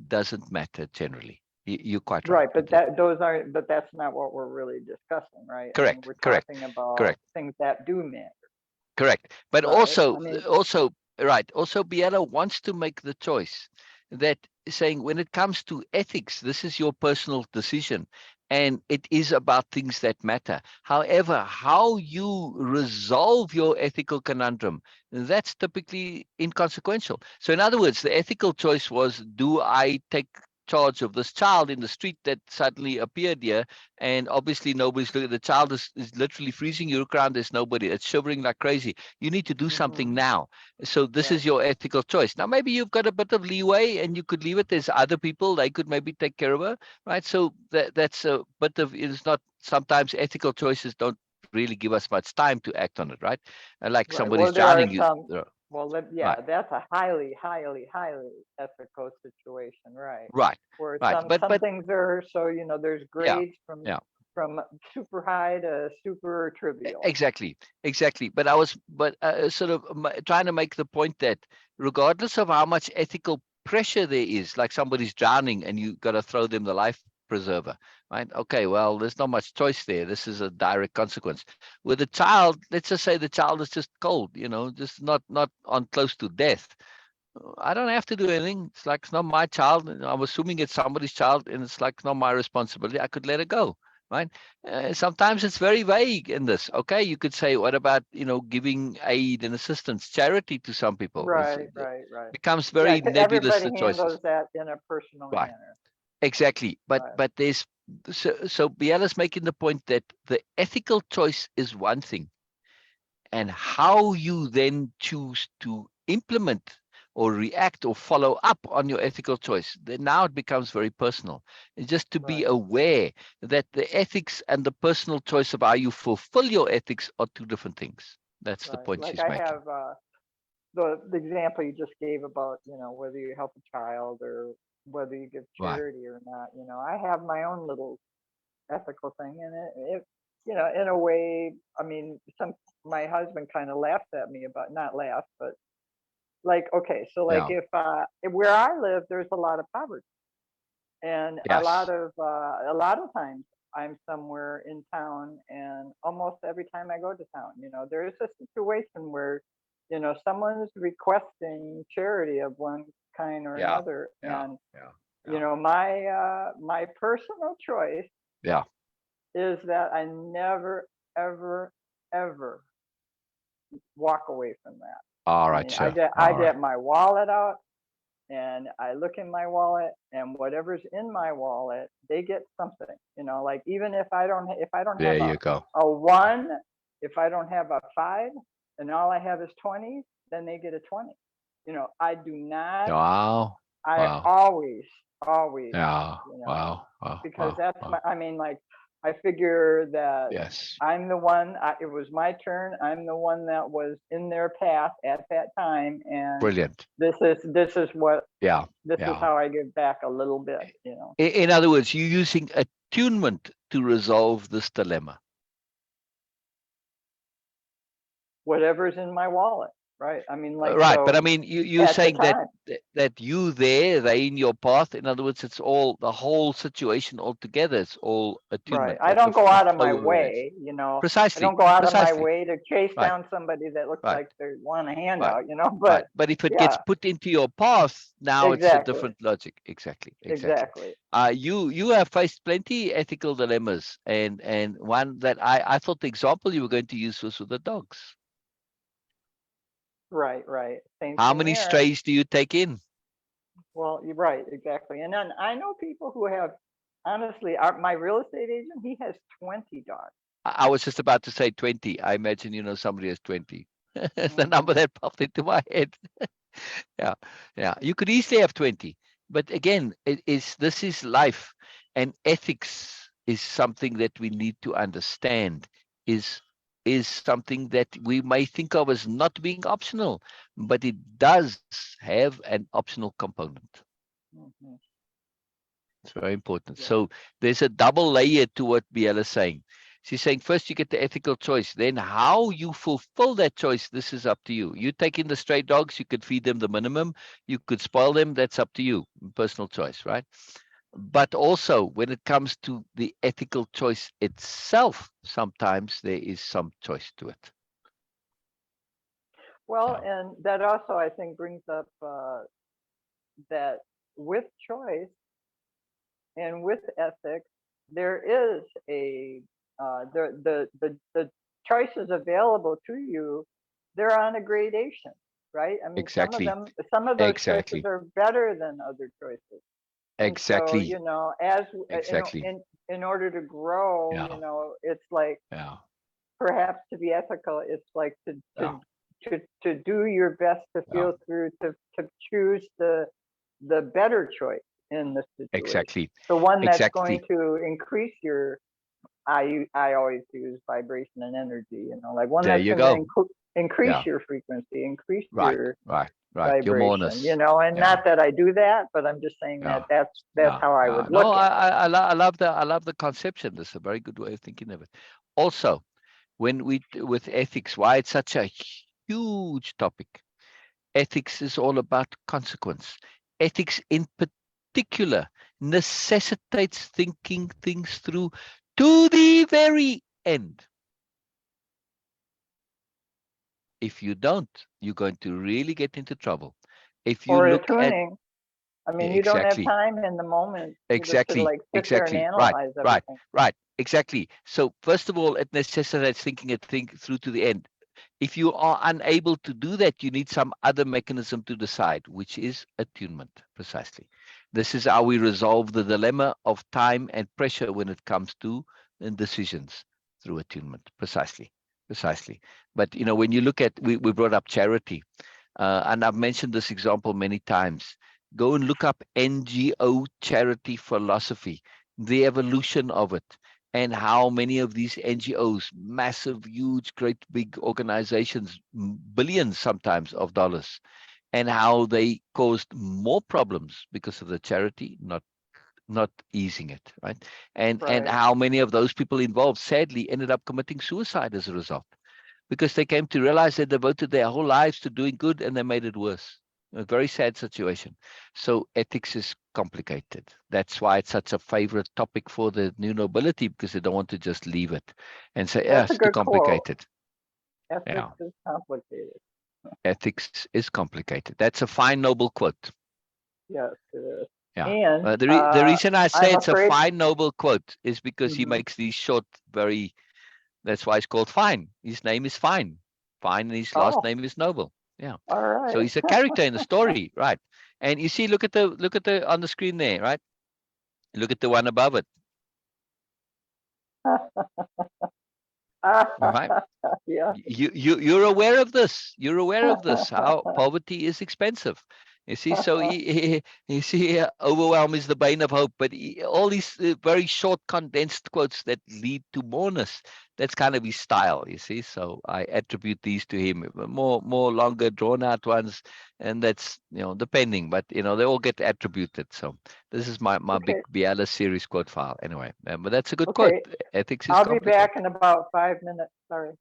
doesn't matter generally. You're quite right. Right, but that's not what we're really discussing, right? I mean, Correct, we're correct, talking about correct. things that do matter, Correct. But right? also, I mean, right. Also, Biella wants to make the choice that saying when it comes to ethics, this is your personal decision and it is about things that matter. However, how you resolve your ethical conundrum, that's typically inconsequential. So in other words, the ethical choice was, do I take charge of this child in the street that suddenly appeared here, and obviously nobody's looking. The child is literally freezing your ground. There's nobody. It's shivering like crazy. You need to do something now. So this is your ethical choice. Now maybe you've got a bit of leeway and you could leave it. There's other people, they could maybe take care of her, right? So that's a bit of, it's not, sometimes ethical choices don't really give us much time to act on it, right? Like right. somebody's Well, there are drowning you. some. Well, yeah, Right. that's a highly, highly, highly ethical situation, right? Right. Where Right. some things are so, you know, there's grades yeah. from super high to super trivial. Exactly. But I was, sort of trying to make the point that regardless of how much ethical pressure there is, like somebody's drowning and you got to throw them the life preserver, right? Okay, well, there's not much choice there. This is a direct consequence. With a child, let's just say the child is just cold, just not on close to death. I don't have to do anything. It's like, it's not my child. I'm assuming it's somebody's child, and it's like, not my responsibility. I could let it go, right? Sometimes it's very vague in this. Okay, you could say, what about, giving aid and assistance, charity to some people? Right. Becomes Yeah, very 'cause nebulous, everybody the choices. handles that in a personal Right. manner. Exactly. But Right. there's, so Biella's making the point that the ethical choice is one thing, and how you then choose to implement or react or follow up on your ethical choice, then now it becomes very personal. And just to be Right. aware that the ethics and the personal choice of how you fulfill your ethics are two different things. That's the Right. point Like she's I making. have the example you just gave about, you know, whether you help a child or whether you give Right. charity or not. You know, I have my own little ethical thing, and it you know, in a way, I mean, my husband kind of laughs at me about, not laugh, but like, okay, so like Yeah. if where I live, there's a lot of poverty, and Yes. a lot of times I'm somewhere in town, and almost every time I go to town, you know, there is a situation where, you know, someone's requesting charity of one kind or Yeah. another, Yeah. and Yeah. you know, my personal choice Yeah. is that I never, ever, ever walk away from that. All I right, mean, sir. I All right. get my wallet out, and I look in my wallet, and whatever's in my wallet, they get something. You know, like even if I don't There have you go. a 1, if I don't have a 5, and all I have is 20, then they get a 20. You know, I do not. Wow. I Wow. always, Yeah. you know, Wow. Wow. because Wow. that's Wow. I mean, like, I figure that Yes. I'm the one, it was my turn. I'm the one that was in their path at that time. And Brilliant. this is what, Yeah. this is Yeah. how I give back a little bit, you know. In other words, you're using attunement to resolve this dilemma. Whatever's in my wallet, right? I mean, like, Right, but I so mean, you're at the saying that time, you there, they in your path. In other words, it's all the whole situation altogether. It's all right. attunement. I Like don't go the out of my flow of events. way, you know. I Precisely. don't go out of my Precisely. way to chase Right. down somebody that looks Right. like they want a Right. handout, you know. Right. But But if it yeah, gets put into your path, now it's a exactly, different logic. Exactly. exactly. You have faced plenty ethical dilemmas, and one that I thought the example you were going to use was with the dogs. Right. Same How thing many there. strays do you take in? Well, you're right, exactly. And then I know people who have, honestly, my real estate agent, he has 20 dogs. I was just about to say 20. I imagine somebody has 20. The Mhm. number that popped into my head. Yeah. You could easily have 20, but again, this is life, and ethics is something that we need to understand. Is something that we may think of as not being optional, but it does have an optional component. Mhm. It's very important. Yeah. So there's a double layer to what Biella is saying. She's saying first you get the ethical choice, then how you fulfill that choice, this is up to you. You take in the stray dogs, you could feed them the minimum, you could spoil them, that's up to you, personal choice, right? But also when it comes to the ethical choice itself, sometimes there is some choice to it. Well, Yeah. and that also, I think, brings up that with choice and with ethics, there is a the choices available to you. They're on a gradation, right? I mean, Exactly. some of those Exactly. choices are better than other choices. And so, Exactly. you know, as Exactly. in order to grow, Yeah. you know, it's like Yeah. perhaps to be ethical, it's like Yeah. to do your best to Yeah. feel through to choose the better choice in the situation, Exactly. the one that's Exactly. going to increase your I always use vibration and energy, you know, like one There that's you going to go. increase Yeah. your frequency, increase Right. your Right. Right. Your vibration, you moreness. know, and Yeah. not that I do that, but I'm just saying Yeah. that that's Yeah. how I Yeah. would No, look at it. I love the conception. That's a very good way of thinking of it. Also, when with ethics, why it's such a huge topic. Ethics is all about consequence. Ethics in particular necessitates thinking things through to the very end. If you don't, you're going to really get into trouble. If you Or look at attuning. I mean, you don't have exactly, time in the moment to exactly, like sit there and exactly, right, analyze right, everything. right, exactly. So first of all, it necessitates thinking it through to the end. If you are unable to do that, you need some other mechanism to decide, which is attunement, precisely. This is how we resolve the dilemma of time and pressure when it comes to decisions through attunement, precisely, precisely. But, you know, when you look at, we brought up charity, and I've mentioned this example many times. Go and look up NGO charity philosophy, the evolution of it, and how many of these NGOs, massive, huge, great big organizations, billions sometimes of dollars, and how they caused more problems because of the charity not easing it, right? And Right. how many of those people involved sadly ended up committing suicide as a result, because they came to realize they devoted their whole lives to doing good and they made it worse. A very sad situation. So ethics is complicated. That's why it's such a favorite topic for the new nobility, because they don't want to just leave it and say, yeah, That's a it's too good quote. complicated. Ethics Yeah, is complicated. ethics is complicated. That's a fine, noble quote. Yes, it is. Yeah. And The reason I say I'm it's a afraid. fine, noble quote is because he Mhm. makes these short, very, that's why it's called Fine. His name is Fine. Fine, and his last Oh, name is Noble. Yeah. all So right. he's a character in the story, right? And you see, look at the on the screen there, right? Look at the one above it, right? Yeah. You're aware of this. You're aware of this. How poverty is expensive. You see, so you see, overwhelm is the bane of hope. But all these very short, condensed quotes that lead to moreness. That's kind of his style. You see, so I attribute these to him. More longer, drawn out ones, and that's, you know, depending. But you know, they all get attributed. So this is my big Okay. Biella series quote file. Anyway, but that's a good quote. Okay. Ethics is I'll be complicated. back in about 5 minutes. Sorry.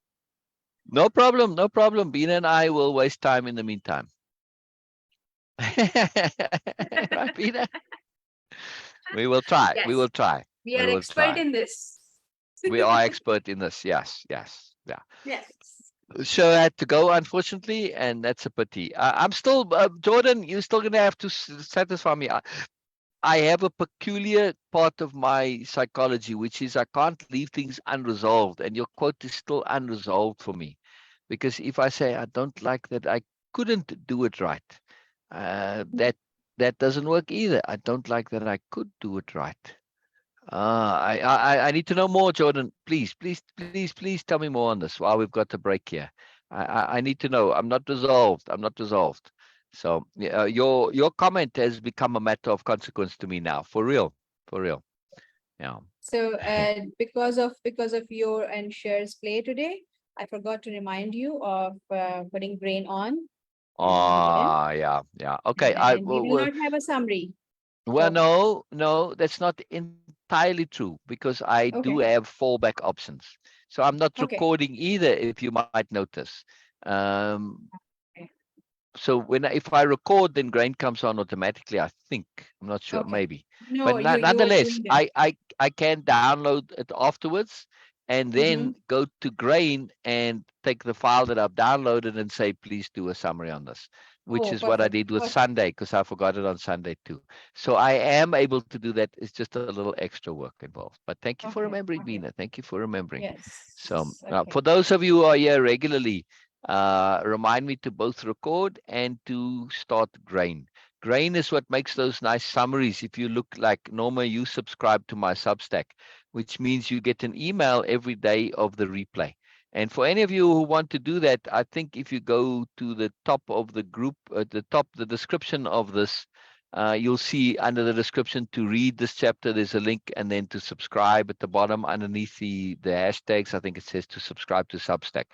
No problem, no problem. Bina and I will waste time in the meantime. Right, Bina? We will try. We Yes, will try. we We are will expert try. in this. We are expert in this. Yes, yes, yeah. Yes. So I had to go, unfortunately, and that's a pity. I'm still, Jordan, you're still going to have to satisfy me. I have a peculiar part of my psychology, which is I can't leave things unresolved. And your quote is still unresolved for me. Because if I say I don't like that, I couldn't do it right. That doesn't work either. I don't like that I could do it right. I need to know more, Jordan. Please, please, please, please tell me more on this while we've got the break here. I need to know. I'm not resolved. I'm not resolved. So your comment has become a matter of consequence to me now, for real, for real. Yeah. So because of your and Cher's play today, I forgot to remind you of putting brain on. Yeah. Okay. And we will not have a summary. Well, So, no, that's not entirely true, because I do okay, have fallback options. So I'm not okay. recording either, if you might notice. Okay. So if I record, then grain comes on automatically, I think. I'm not sure, Okay. maybe. No, But you are nonetheless, doing that. I can download it afterwards and then go to grain and take the file that I've downloaded and say, please do a summary on this, which Oh, is what I perfect. did with Perfect. Sunday, because I forgot it on Sunday too. So I am able to do that. It's just a little extra work involved. But thank you for Okay. remembering, Okay. Bina. Thank you for remembering. So Yes. Okay. for those of you who are here regularly, remind me to both record and to start grain. Grain is what makes those nice summaries. If you look like Norma, you subscribe to my Substack, which means you get an email every day of the replay. And for any of you who want to do that, I think if you go to the top of the group, at the top, the description of this, you'll see under the description to read this chapter, there's a link, and then to subscribe at the bottom underneath the hashtags, I think it says to subscribe to Substack.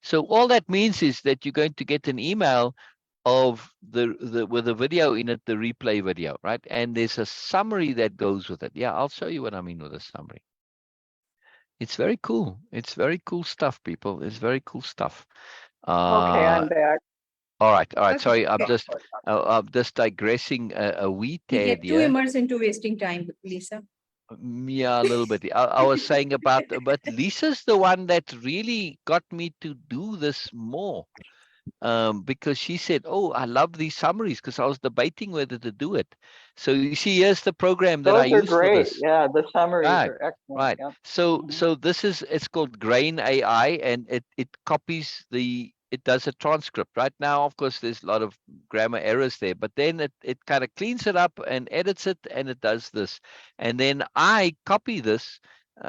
So all that means is that you're going to get an email of with a video in it, the replay video, right? And there's a summary that goes with it. Yeah, I'll show you what I mean with a summary. It's very cool. It's very cool stuff, people. It's very cool stuff. Okay, I'm back. All right. Okay. Sorry, Okay. I'm just digressing a wee We tad get too here. immersed into wasting time, Lisa. Yeah, a little bit. I was saying but Lisa's the one that really got me to do this more. Because she said, oh, I love these summaries, because I was debating whether to do it. So you see, here's the program that I Those are use for great. this. Yeah, the summaries Right, are excellent. right. Yep. So Mhm. so this is, it's called Grain AI, and it copies it does a transcript. Right now, of course, there's a lot of grammar errors there, but then it kind of cleans it up and edits it, and it does this. And then I copy this.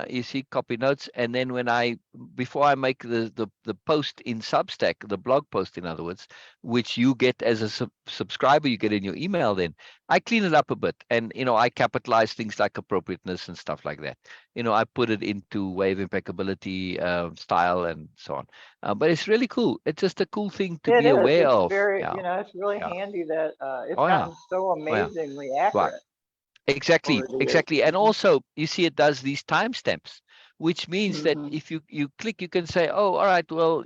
You see, copy notes, and then before I make the post in Substack, the blog post, in other words, which you get as a subscriber, you get in your email, then I clean it up a bit, and I capitalize things like appropriateness and stuff like that. I put it into Way-of-Impeccability style and so on. But it's really cool. It's just a cool thing to It be is. aware It's of. very, Yeah, it's really yeah. handy that it's Oh yeah, gotten so oh yeah. amazingly Right. accurate Exactly, over the years. exactly. And also, you see, it does these timestamps, which means that Mhm. if you click, you can say, oh, all right, well,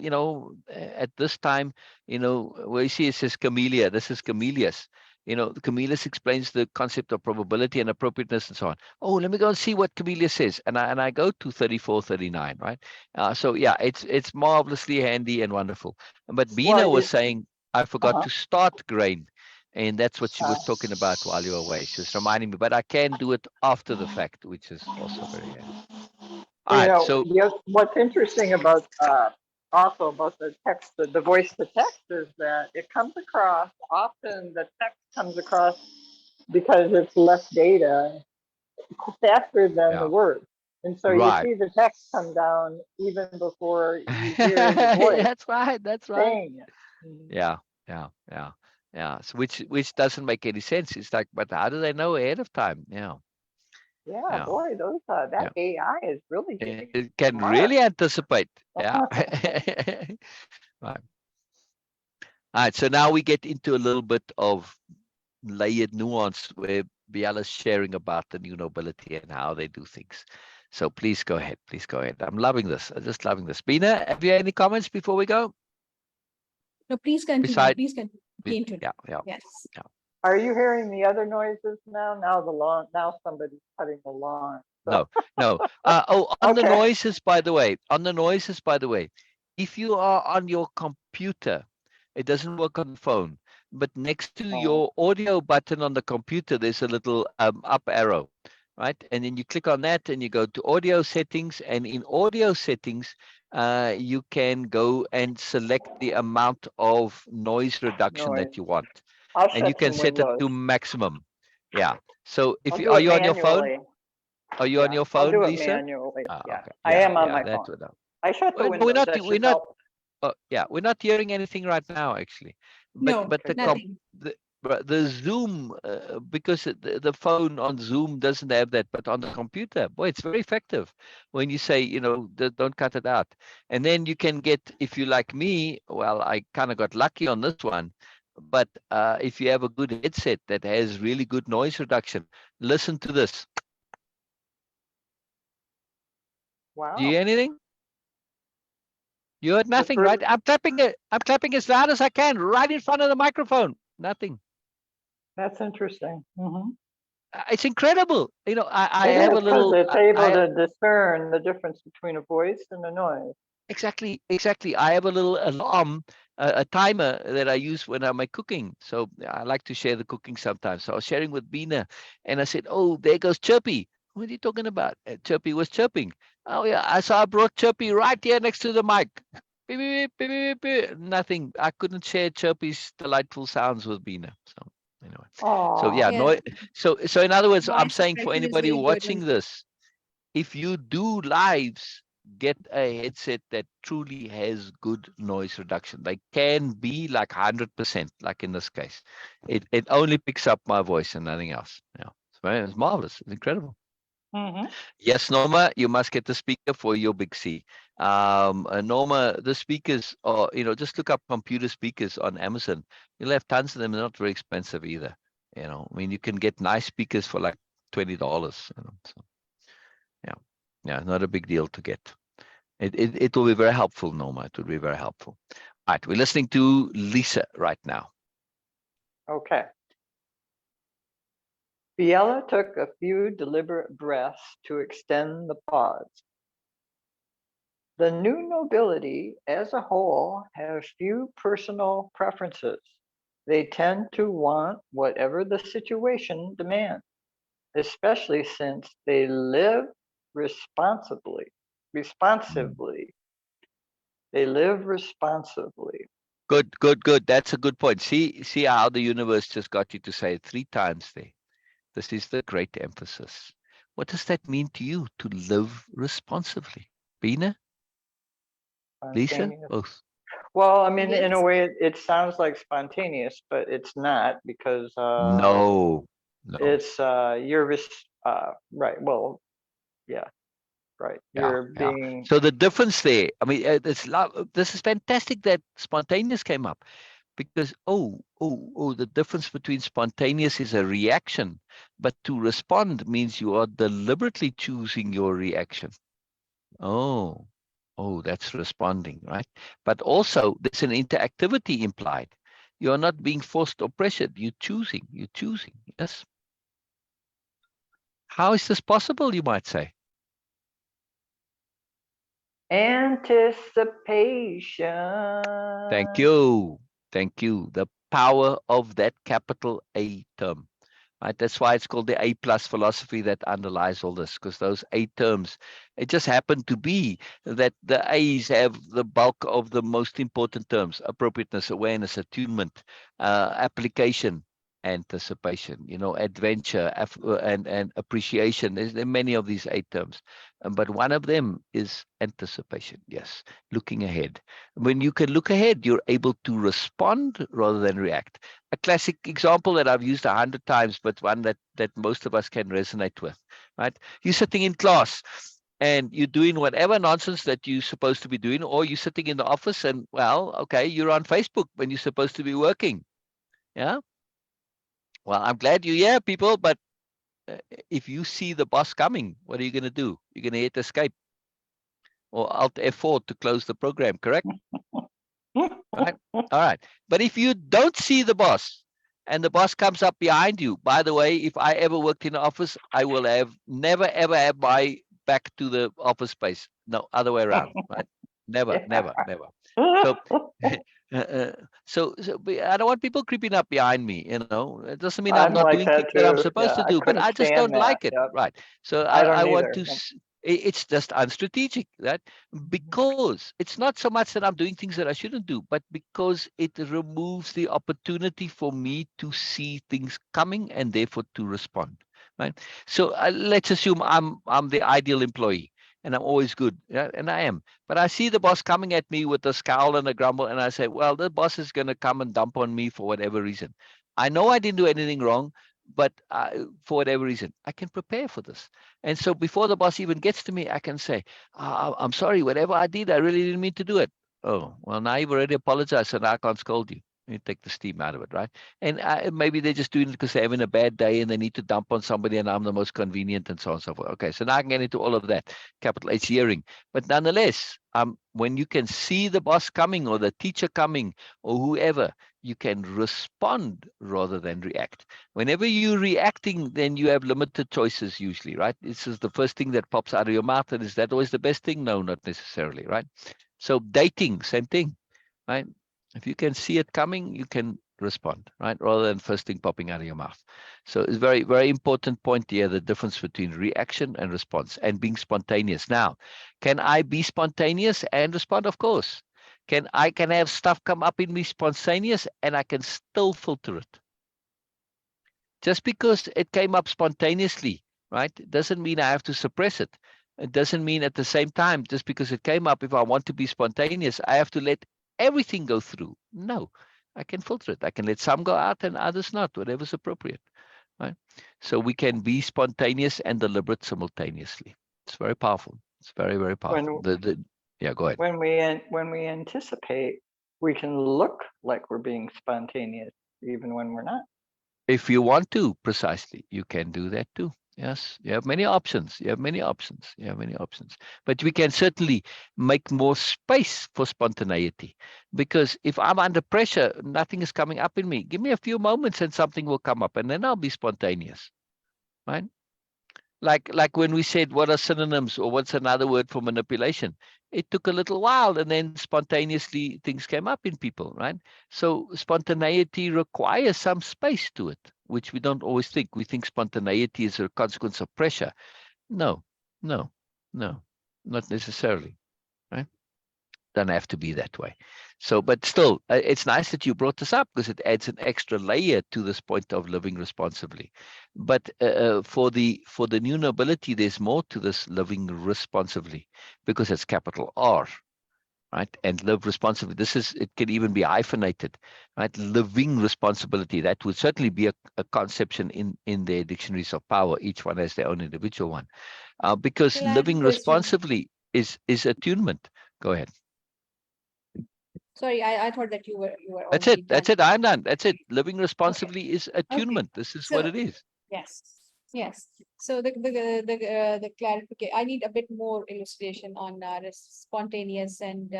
at this time, where you see it says Camellia, this is Comelius. The Comelius explains the concept of probability and appropriateness and so on. Oh, let me go and see what Comelius says. And I go to 3439, right? So yeah, it's marvelously handy and wonderful. But Bina Well, was saying, I forgot uh-huh. to start grain. And that's what she was talking about while you were away. She was reminding me, but I can do it after the fact, which is also very handy. All right, so What's interesting about also about the text, the voice to text, is that it comes across often. The text comes across because it's less data faster than the words, and so you right. see the text come down even before you hear the voice That's right. That's right. saying it. Mhm. Yeah. So which doesn't make any sense. It's like, but how do they know ahead of time? Yeah. Yeah, Yeah. boy, that Yeah. AI is really getting It can smart. really anticipate. Yeah. Right. All right. So now we get into a little bit of layered nuance where Biela's sharing about the new nobility and how they do things. So please go ahead. Please go ahead. I'm loving this. I'm just loving this. Bina, have you any comments before we go? No, please continue. Beside, Please continue. yeah. Yes. Are you hearing the other noises now? Now somebody's cutting the lawn. So. No. On the Okay. noises, by the way, if you are on your computer, it doesn't work on the phone, but next to your audio button on the computer, there's a little up arrow, right? And then you click on that and you go to audio settings, and in audio settings, you can go and select the amount of noise reduction Noise. that you want. I'll And you shut can some set it windows. to maximum. Yeah. So I'll are do it you on your phone? manually. Are you on your I'll phone, do it Lisa? manually. Yeah, Okay. I am on my That phone. would. I shut the No, windows. That should help. we're not hearing anything right now, actually. No, but nothing. the Zoom, because the phone on Zoom doesn't have that, but on the computer, boy, it's very effective when you say, don't cut it out. And then you can get, if you like me, well, I kind of got lucky on this one, but if you have a good headset that has really good noise reduction, listen to this. Wow. Do you hear anything? You heard nothing, first- right? I'm clapping as loud as I can, right in front of the microphone. Nothing. That's interesting. It's incredible. I It have is a because little. it's able to discern the difference between a voice and a noise. Exactly. I have a little alarm, a timer that I use when I'm cooking. So I like to share the cooking sometimes. So I was sharing with Bina, and I said, "Oh, there goes Chirpy. What are you talking about?" Chirpy was chirping. Oh yeah, I brought Chirpy right here next to the mic. Beep, beep, beep, beep, beep. Nothing. I couldn't share Chirpy's delightful sounds with Bina. So anyway, so yeah, Yeah. so in other words, I'm Noise saying for suppression is anybody very good. watching this, if you do lives, get a headset that truly has good noise reduction. They can be like 100%, like in this case. It only picks up my voice and nothing else. Yeah, it's marvelous. It's incredible. Yes, Norma, you must get the speaker for your big C. Norma, the speakers are, just look up computer speakers on Amazon. You'll have tons of them. They're not very expensive either. I mean, you can get nice speakers for like $20. So. Yeah, not a big deal to get. It will be very helpful, Norma. It will be very helpful. All right, we're listening to Lisa right now. Okay. Biella took a few deliberate breaths to extend the pause. The new nobility as a whole has few personal preferences. They tend to want whatever the situation demands, especially since they live responsibly. They live responsibly. Good. That's a good point. See how the universe just got you to say it 3 times there. This is the great emphasis. What does that mean to you, to live responsibly? Bina? Lisa? Spontaneous. Both. Well, I mean, in a Yes. way, it sounds like spontaneous, but it's not because No. it's right. Well, yeah, right. You're Yeah. being So the difference there, I mean, this is fantastic that spontaneous came up, because the difference between spontaneous is a reaction, but to respond means you are deliberately choosing your reaction. Oh, that's responding, right? But also there's an interactivity implied. You're not being forced or pressured. You're choosing. Yes. How is this possible, you might say? anticipation. Thank you. The power of that capital A term. Right? That's why it's called the A+ philosophy that underlies all this, because those A terms, it just happened to be that the A's have the bulk of the most important terms: appropriateness, awareness, attunement, application, anticipation, adventure, and appreciation. There are many of these 8 terms, but one of them is anticipation. Yes, looking ahead. When you can look ahead, you're able to respond rather than react. A classic example that I've used 100 times, but one that most of us can resonate with, right? You're sitting in class and you're doing whatever nonsense that you're supposed to be doing, or you're sitting in the office and, well, okay, you're on Facebook when you're supposed to be working. Yeah. Well, I'm glad you're here, people, but if you see the boss coming, what are you going to do? You're going to hit escape or Alt F4 to close the program, correct? Right? All right. But if you don't see the boss and the boss comes up behind you, by the way, if I ever worked in an office, I will never, ever have my back to the office space. No, other way around, right? Never. So, so I don't want people creeping up behind me. It doesn't mean I'm I'm not like doing things that that I'm too. supposed Yeah, to I do, but couldn't I just stand don't that. like it. Yep. Right. So I don't I want either. to. It's just unstrategic, right? Because it's not so much that I'm doing things that I shouldn't do, but because it removes the opportunity for me to see things coming and therefore to respond. Right. So let's assume I'm the ideal employee. and I'm always good. Yeah, and I am. But I see the boss coming at me with a scowl and a grumble, and I say, well, the boss is going to come and dump on me for whatever reason. I know I didn't do anything wrong, but for whatever reason, I can prepare for this. And so before the boss even gets to me, I can say, I'm sorry, whatever I did, I really didn't mean to do it. Oh, well, now you've already apologized, so now I can't scold you. You take the steam out of it, right? And maybe they're just doing it because they're having a bad day and they need to dump on somebody and I'm the most convenient and so on and so forth. Okay, so now I can get into all of that, capital H hearing. But nonetheless, when you can see the boss coming or the teacher coming or whoever, you can respond rather than react. Whenever you're reacting, then you have limited choices usually, right? This is the first thing that pops out of your mouth. And is that always the best thing? No, not necessarily, right? So dating, same thing, right? If you can see it coming, you can respond, right? Rather than first thing popping out of your mouth. So it's very, very important point here, the difference between reaction and response and being spontaneous. Now, can I be spontaneous and respond? Of course. I can have stuff come up in me spontaneous and I can still filter it. Just because it came up spontaneously, right? It doesn't mean I have to suppress it. It doesn't mean at the same time, just because it came up, if I want to be spontaneous, I have to let everything go through. No, I can filter it. I can let some go out and others not, whatever's appropriate, right? So we can be spontaneous and deliberate simultaneously. It's very powerful. It's very, very powerful. Yeah, go ahead. When we anticipate, we can look like we're being spontaneous, even when we're not. If you want to, precisely, you can do that too. Yes, you have many options. You have many options. You have many options. But we can certainly make more space for spontaneity. Because if I'm under pressure, nothing is coming up in me. Give me a few moments and something will come up and then I'll be spontaneous. Right? Like when we said, what are synonyms or what's another word for manipulation? It took a little while and then spontaneously things came up in people, right? So spontaneity requires some space to it, which we don't always think. We think spontaneity is a consequence of pressure. No, not necessarily, right? Don't have to be that way. So, but still, it's nice that you brought this up because it adds an extra layer to this point of living responsibly. But for the new nobility, there's more to this living responsibly because it's capital R, right? And live responsibly. It can even be hyphenated, right? Living responsibility. That would certainly be a conception in their dictionaries of power. Each one has their own individual one, because Well, I have a living question. responsibly is attunement. Go ahead. Sorry, I thought that you were That's already it. That's done. it. I'm done. That's it. Living responsibly is attunement. This is what So it is. yes, yes. So the clarification. I need a bit more illustration on spontaneous and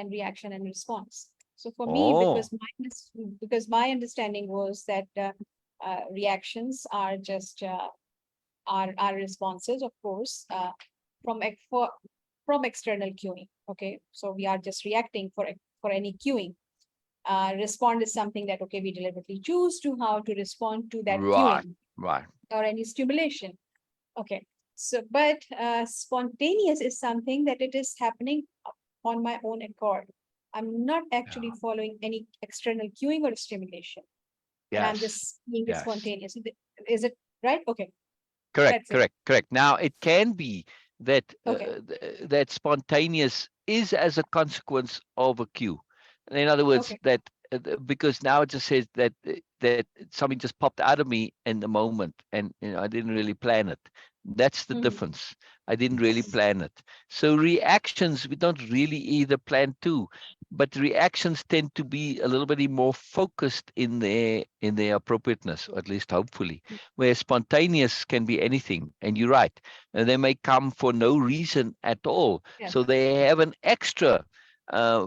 reaction and response. So for me, Oh, because my understanding was that reactions are just are responses, of course, from external cueing. Okay, so we are just reacting for any cueing. Respond is something that, okay, we deliberately choose to how to respond to that right, cueing right. or any stimulation. Okay, so but spontaneous is something that it is happening on my own accord. I'm not actually following any external cueing or stimulation, and I'm Yes, just being yes. spontaneous. Is it right? Okay, Correct, that's it. correct. Now, it can be that Okay, that spontaneous is as a consequence of a cue. In other words, okay. that because now it just says that that something just popped out of me in the moment, and I didn't really plan it. That's the Mhm. difference. I didn't really plan it. So reactions, we don't really either plan to, but reactions tend to be a little bit more focused in their appropriateness, or at least hopefully, where spontaneous can be anything. And you're right, and they may come for no reason at all. Yes. So they have an extra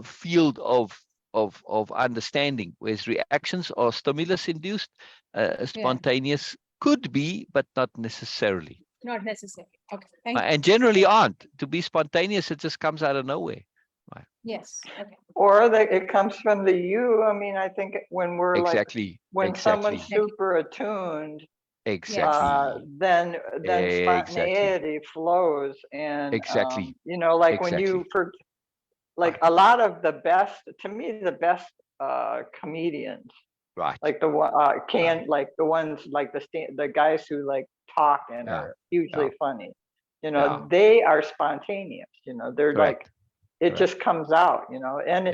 field of understanding, whereas reactions are stimulus induced. Spontaneous could be, but not necessarily. Not necessary. Okay, thank you. And generally aren't. To be spontaneous, it just comes out of nowhere. Right. Yes. Okay. Or that it comes from the you. I mean, I think when we're Exactly. when someone's Exactly. super attuned, Exactly. then Exactly. spontaneity flows. And Exactly. like when Exactly. like Right. a lot of the best, to me, the best comedians, Right. like the one like the ones like the guys who like talk and Yeah. are hugely Yeah. funny. You know, they are spontaneous, you know, they're Correct. like, it just comes out, you know, and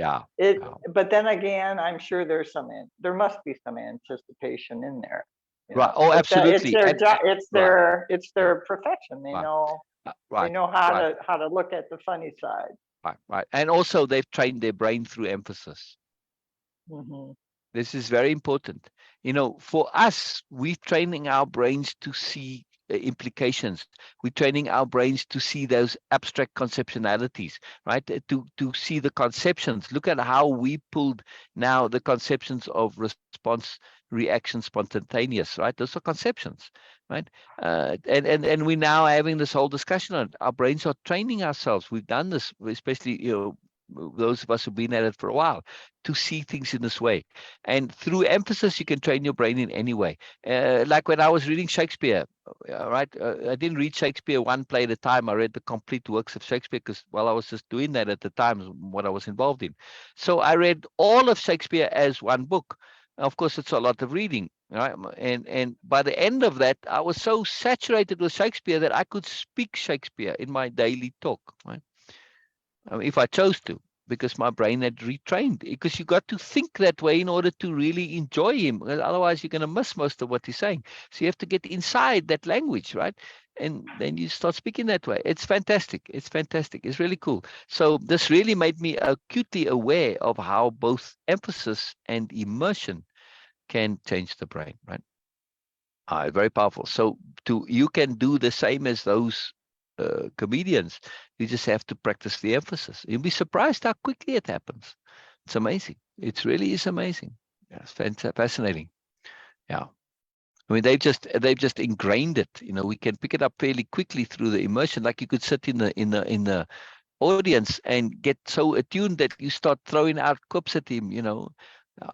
but then again, I'm sure there must be some anticipation in there. Right. Oh, absolutely. It's their profession. They know, right. They know how to look at the funny side. Right. And also they've trained their brain through emphasis. This is very important. You know, for us, we're training our brains to see implications. We're training our brains to see those abstract conceptualities, right? To see the conceptions. Look at how we pulled now the conceptions of response, reaction, spontaneous, right? Those are conceptions, right? And we're now having this whole discussion on it. Our brains are training ourselves. We've done this, especially, you know, those of us who've been at it for a while, to see things in this way. And through emphasis, you can train your brain in any way. Like when I was reading Shakespeare, right? I didn't read Shakespeare one play at a time. I read the complete works of Shakespeare because, well, I was just doing that at the time, what I was involved in. So I read all of Shakespeare as one book. Of course, it's a lot of reading, right? And by the end of that, I was so saturated with Shakespeare that I could speak Shakespeare in my daily talk, right? If I chose to, because my brain had retrained. Because you got to think that way in order to really enjoy him. Otherwise, you're going to miss most of what he's saying. So you have to get inside that language, right? And then you start speaking that way. It's fantastic. It's fantastic. It's really cool. So this really made me acutely aware of how both emphasis and immersion can change the brain, right? Very powerful. So you can do the same as those comedians. You just have to practice the emphasis. You'll be surprised how quickly it happens. It's amazing. It really is amazing. Yeah, it's fascinating. Yeah. I mean, they've just ingrained it. You know, we can pick it up fairly quickly through the immersion. Like you could sit in the audience and get so attuned that you start throwing out quips at him, you know.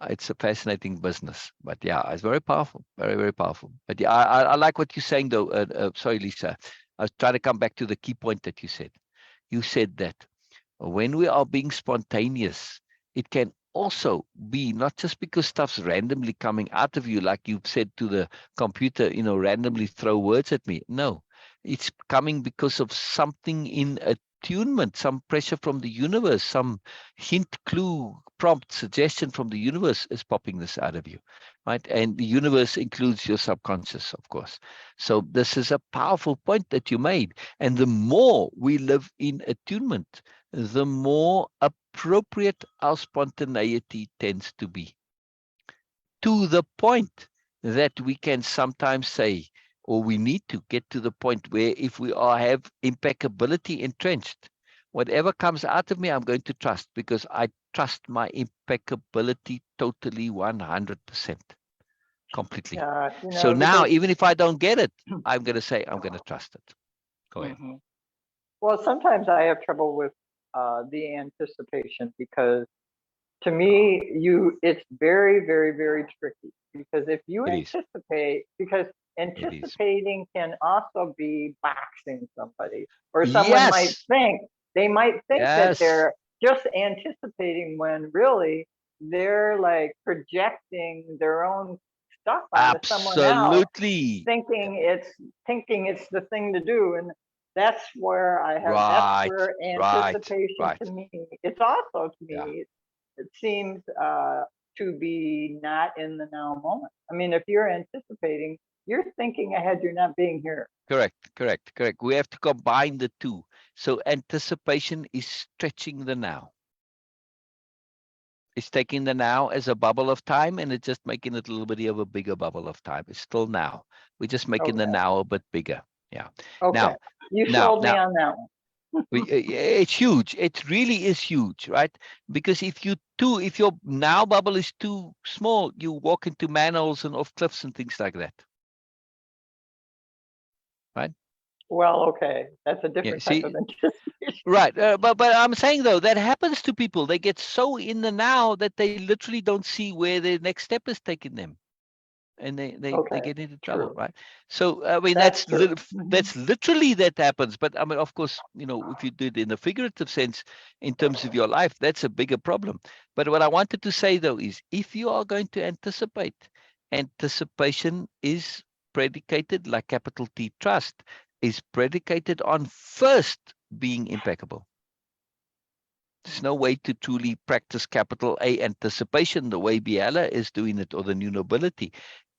It's a fascinating business, but yeah, it's very powerful, very, very powerful. But yeah, I like what you're saying though. Sorry, Lisa, I was trying to come back to the key point that you said. You said that when we are being spontaneous, it can also be not just because stuff's randomly coming out of you, like you've said to the computer, you know, randomly throw words at me. No, it's coming because of something in attunement, some pressure from the universe, some hint, clue, prompt, suggestion from the universe is popping this out of you, right? And the universe includes your subconscious, of course. So this is a powerful point that you made. And the more we live in attunement, the more appropriate our spontaneity tends to be. To the point that we can sometimes say, or we need to get to the point where if we have impeccability entrenched, whatever comes out of me, I'm going to trust, because I trust my impeccability totally 100%, completely. So now, even if I don't get it, I'm going to say, I'm going to trust it. Go ahead. Well, sometimes I have trouble with the anticipation, because to me, it's very, very, very tricky, because if you anticipate, because anticipating can also be boxing somebody, or someone might think, that they're just anticipating when really they're like projecting their own stuff onto someone else, thinking it's the thing to do. And that's where that's where anticipation to me, it's also to me, it seems to be not in the now moment. I mean, if you're anticipating, you're thinking ahead, you're not being here. Correct. We have to combine the two. So anticipation is stretching the now. It's taking the now as a bubble of time, and it's just making it a little bit of a bigger bubble of time. It's still now. We're just making the now a bit bigger. Yeah. Okay. Now, you sold me on that one. It's huge. It really is huge, right? Because if your now bubble is too small, you walk into manholes and off cliffs and things like that, right? Well, okay, that's a different type of anticipation. Right, but I'm saying though, that happens to people. They get so in the now that they literally don't see where their next step is taking them, and they get into trouble, right? So I mean, that's literally that happens. But I mean, of course, you know, if you do it in a figurative sense, in terms of your life, that's a bigger problem. But what I wanted to say though is, if you are going to anticipate, anticipation is predicated, like capital T, trust. is predicated on first being impeccable. There's no way to truly practice capital A anticipation the way Biella is doing it, or the new nobility,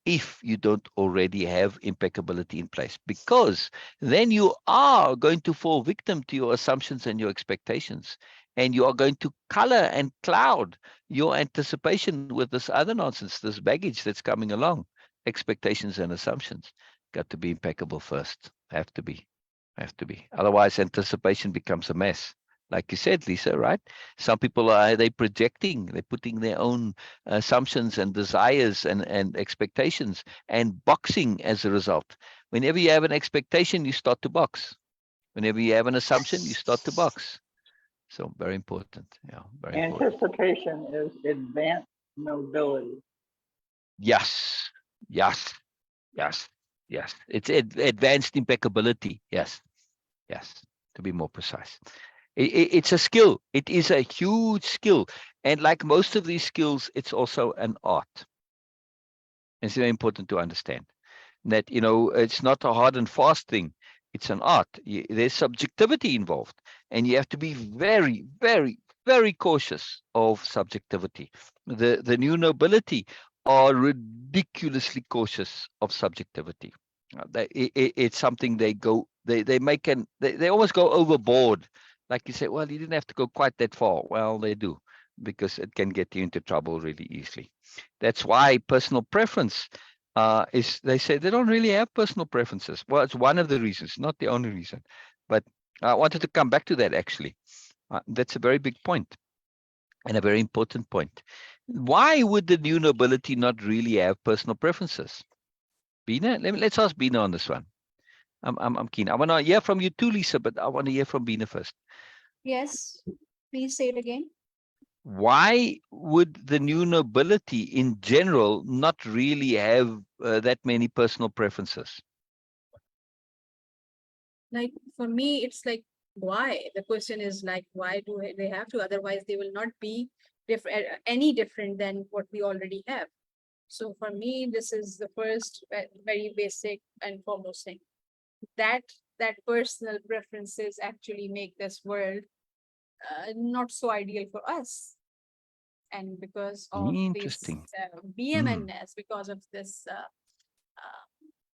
if you don't already have impeccability in place, because then you are going to fall victim to your assumptions and your expectations, and you are going to color and cloud your anticipation with this other nonsense, this baggage that's coming along, expectations and assumptions. Got to be impeccable first. Have to be. Otherwise, anticipation becomes a mess. Like you said, Lisa, right? Some people they're projecting, they're putting their own assumptions and desires and expectations and boxing as a result. Whenever you have an expectation, you start to box. Whenever you have an assumption, you start to box. So very important. Yeah, very important. Anticipation is advanced nobility. Yes. It's advanced impeccability. Yes. To be more precise. It's a skill. It is a huge skill. And like most of these skills, it's also an art. It's very important to understand that, it's not a hard and fast thing. It's an art. There's subjectivity involved, and you have to be very, very, very cautious of subjectivity. The new nobility are ridiculously cautious of subjectivity. It's something they almost go overboard. Like you say, well, you didn't have to go quite that far. Well, they do, because it can get you into trouble really easily. That's why personal preference they say they don't really have personal preferences. Well, it's one of the reasons, not the only reason. But I wanted to come back to that, actually. That's a very big point and a very important point. Why would the new nobility not really have personal preferences? Bina, let's ask Bina on this one. I'm keen. I want to hear from you too, Lisa, but I want to hear from Bina first. Yes, please say it again. Why would the new nobility in general not really have that many personal preferences? Like, for me, it's like, why? The question is like, why do they have to? Otherwise, they will not be different, any different than what we already have. So for me, this is the first very basic and foremost thing. That personal preferences actually make this world not so ideal for us. And because of this BMNS, because of this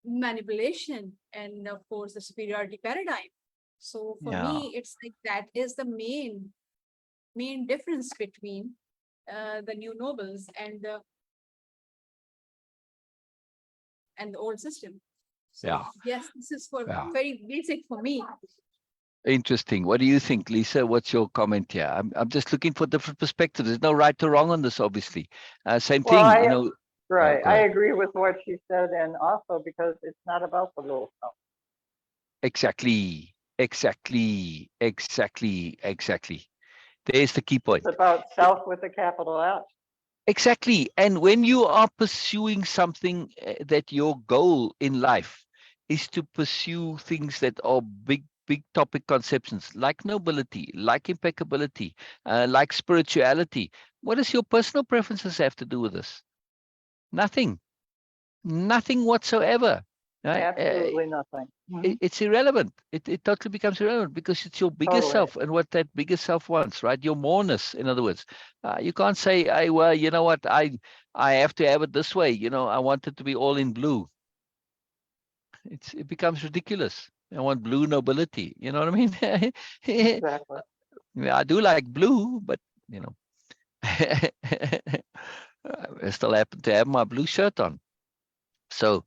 manipulation, and of course the superiority paradigm. So for me, it's like that is the main difference between the new nobles and the old system. So yes, this is very basic for me. Interesting. What do you think, Lisa? What's your comment here? I'm just looking for different perspectives. There's no right or wrong on this, obviously. Same thing, Right. I agree with what she said, and also because it's not about the little stuff. Exactly. There's the key point. It's about self with a capital S. Exactly. And when you are pursuing something that your goal in life is to pursue things that are big topic conceptions, like nobility, like impeccability, like spirituality, what does your personal preferences have to do with this? Nothing whatsoever. Right? Absolutely nothing. It's irrelevant. It totally becomes irrelevant, because it's your bigger self and what that bigger self wants, right? Your moreness, in other words. You can't say, hey, well, you know what, I have to have it this way. I want it to be all in blue. It becomes ridiculous. I want blue nobility. You know what I mean? Exactly. I do like blue, but I still happen to have my blue shirt on. So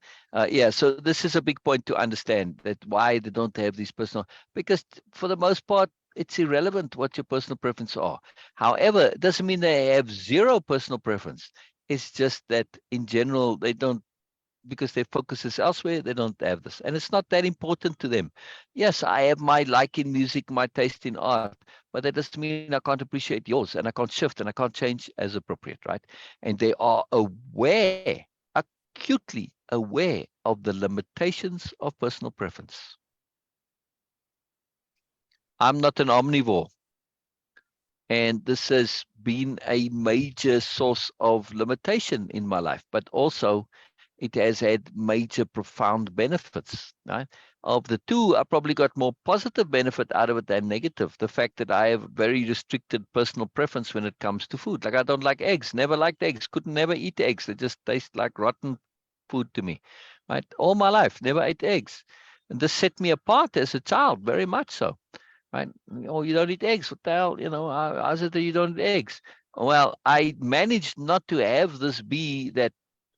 so this is a big point to understand, that why they don't have these personal, because for the most part, it's irrelevant what your personal preferences are. However, it doesn't mean they have zero personal preference. It's just that in general, they don't, because their focus is elsewhere, they don't have this. And it's not that important to them. Yes, I have my like in music, my taste in art, but that doesn't mean I can't appreciate yours, and I can't shift, and I can't change as appropriate, right? And they are aware, acutely aware of the limitations of personal preference. I'm not an omnivore, and this has been a major source of limitation in my life, but also it has had major profound benefits, right? of the two, I probably got more positive benefit out of it than negative. The fact that I have very restricted personal preference when it comes to food. Like I don't like eggs, never liked eggs, couldn't never eat eggs. They just taste like rotten food to me, right? All my life, never ate eggs. And this set me apart as a child, very much so, right? Oh, you don't eat eggs, what the hell? How's it that you don't eat eggs? Well, I managed not to have this be that,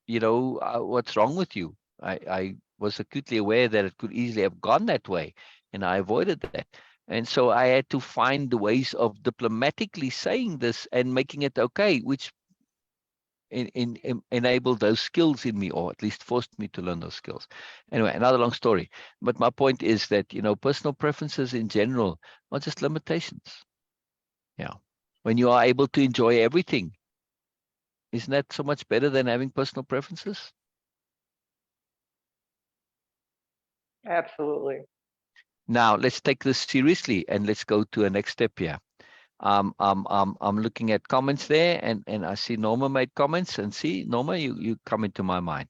what's wrong with you? I was acutely aware that it could easily have gone that way, and I avoided that. And so I had to find the ways of diplomatically saying this and making it okay, which enabled those skills in me, or at least forced me to learn those skills. Anyway, another long story. But my point is that, personal preferences in general are just limitations. Yeah. When you are able to enjoy everything, isn't that so much better than having personal preferences? Absolutely. Now, let's take this seriously and let's go to a next step here. I'm looking at comments there, and I see Norma made comments, and see, Norma, you come into my mind,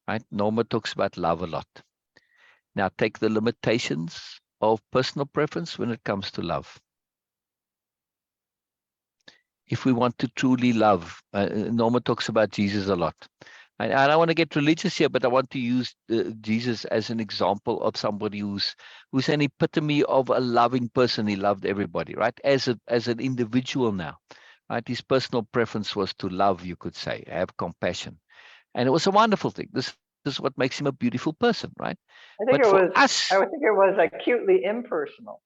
right? Norma talks about love a lot. Now, take the limitations of personal preference when it comes to love. If we want to truly love, Norma talks about Jesus a lot. I don't want to get religious here, but I want to use Jesus as an example of somebody who's an epitome of a loving person. He loved everybody, right? As an individual now, right? His personal preference was to love, you could say, have compassion. And it was a wonderful thing. This is what makes him a beautiful person, right? I think it was acutely impersonal.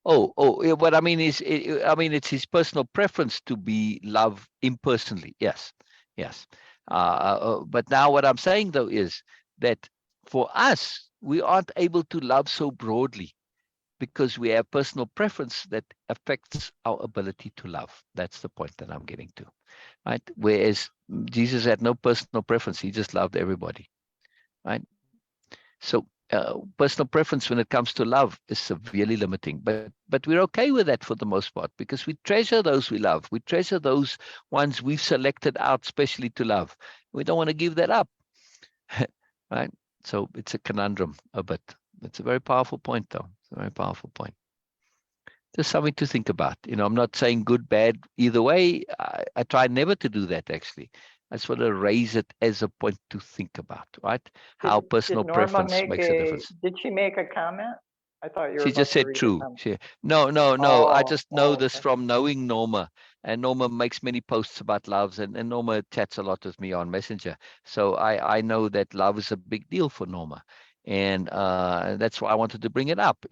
Yeah, what I mean is, it's his personal preference to be loved impersonally. Yes. But now what I'm saying, though, is that for us, we aren't able to love so broadly because we have personal preference that affects our ability to love. That's the point that I'm getting to, right? Whereas Jesus had no personal preference. He just loved everybody, right? So personal preference when it comes to love is severely limiting, but we're okay with that for the most part because we treasure those we love. We treasure those ones we've selected out specially to love. We don't want to give that up, right? So it's a conundrum a bit. It's a very powerful point, though. It's a very powerful point. Just something to think about. I'm not saying good, bad, either way. I try never to do that, actually. I just want to raise it as a point to think about, right? How personal preference makes a difference. Did she make a comment? I thought you were She just said true. No. I just know this from knowing Norma. And Norma makes many posts about loves, and Norma chats a lot with me on Messenger. So I know that love is a big deal for Norma. And that's why I wanted to bring it up,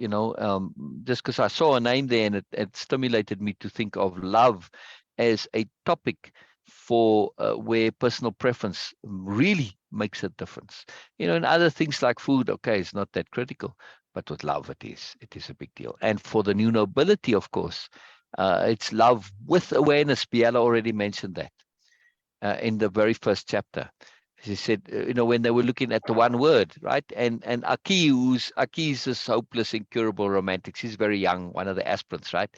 just because I saw a name there and it stimulated me to think of love as a topic for where personal preference really makes a difference. And other things like food, okay, it's not that critical, but with love, it is a big deal. And for the new nobility, of course, it's love with awareness. Biella already mentioned that in the very first chapter. She said, when they were looking at the one word, right? And Aki is this hopeless, incurable romantic. She's very young, one of the aspirants, right?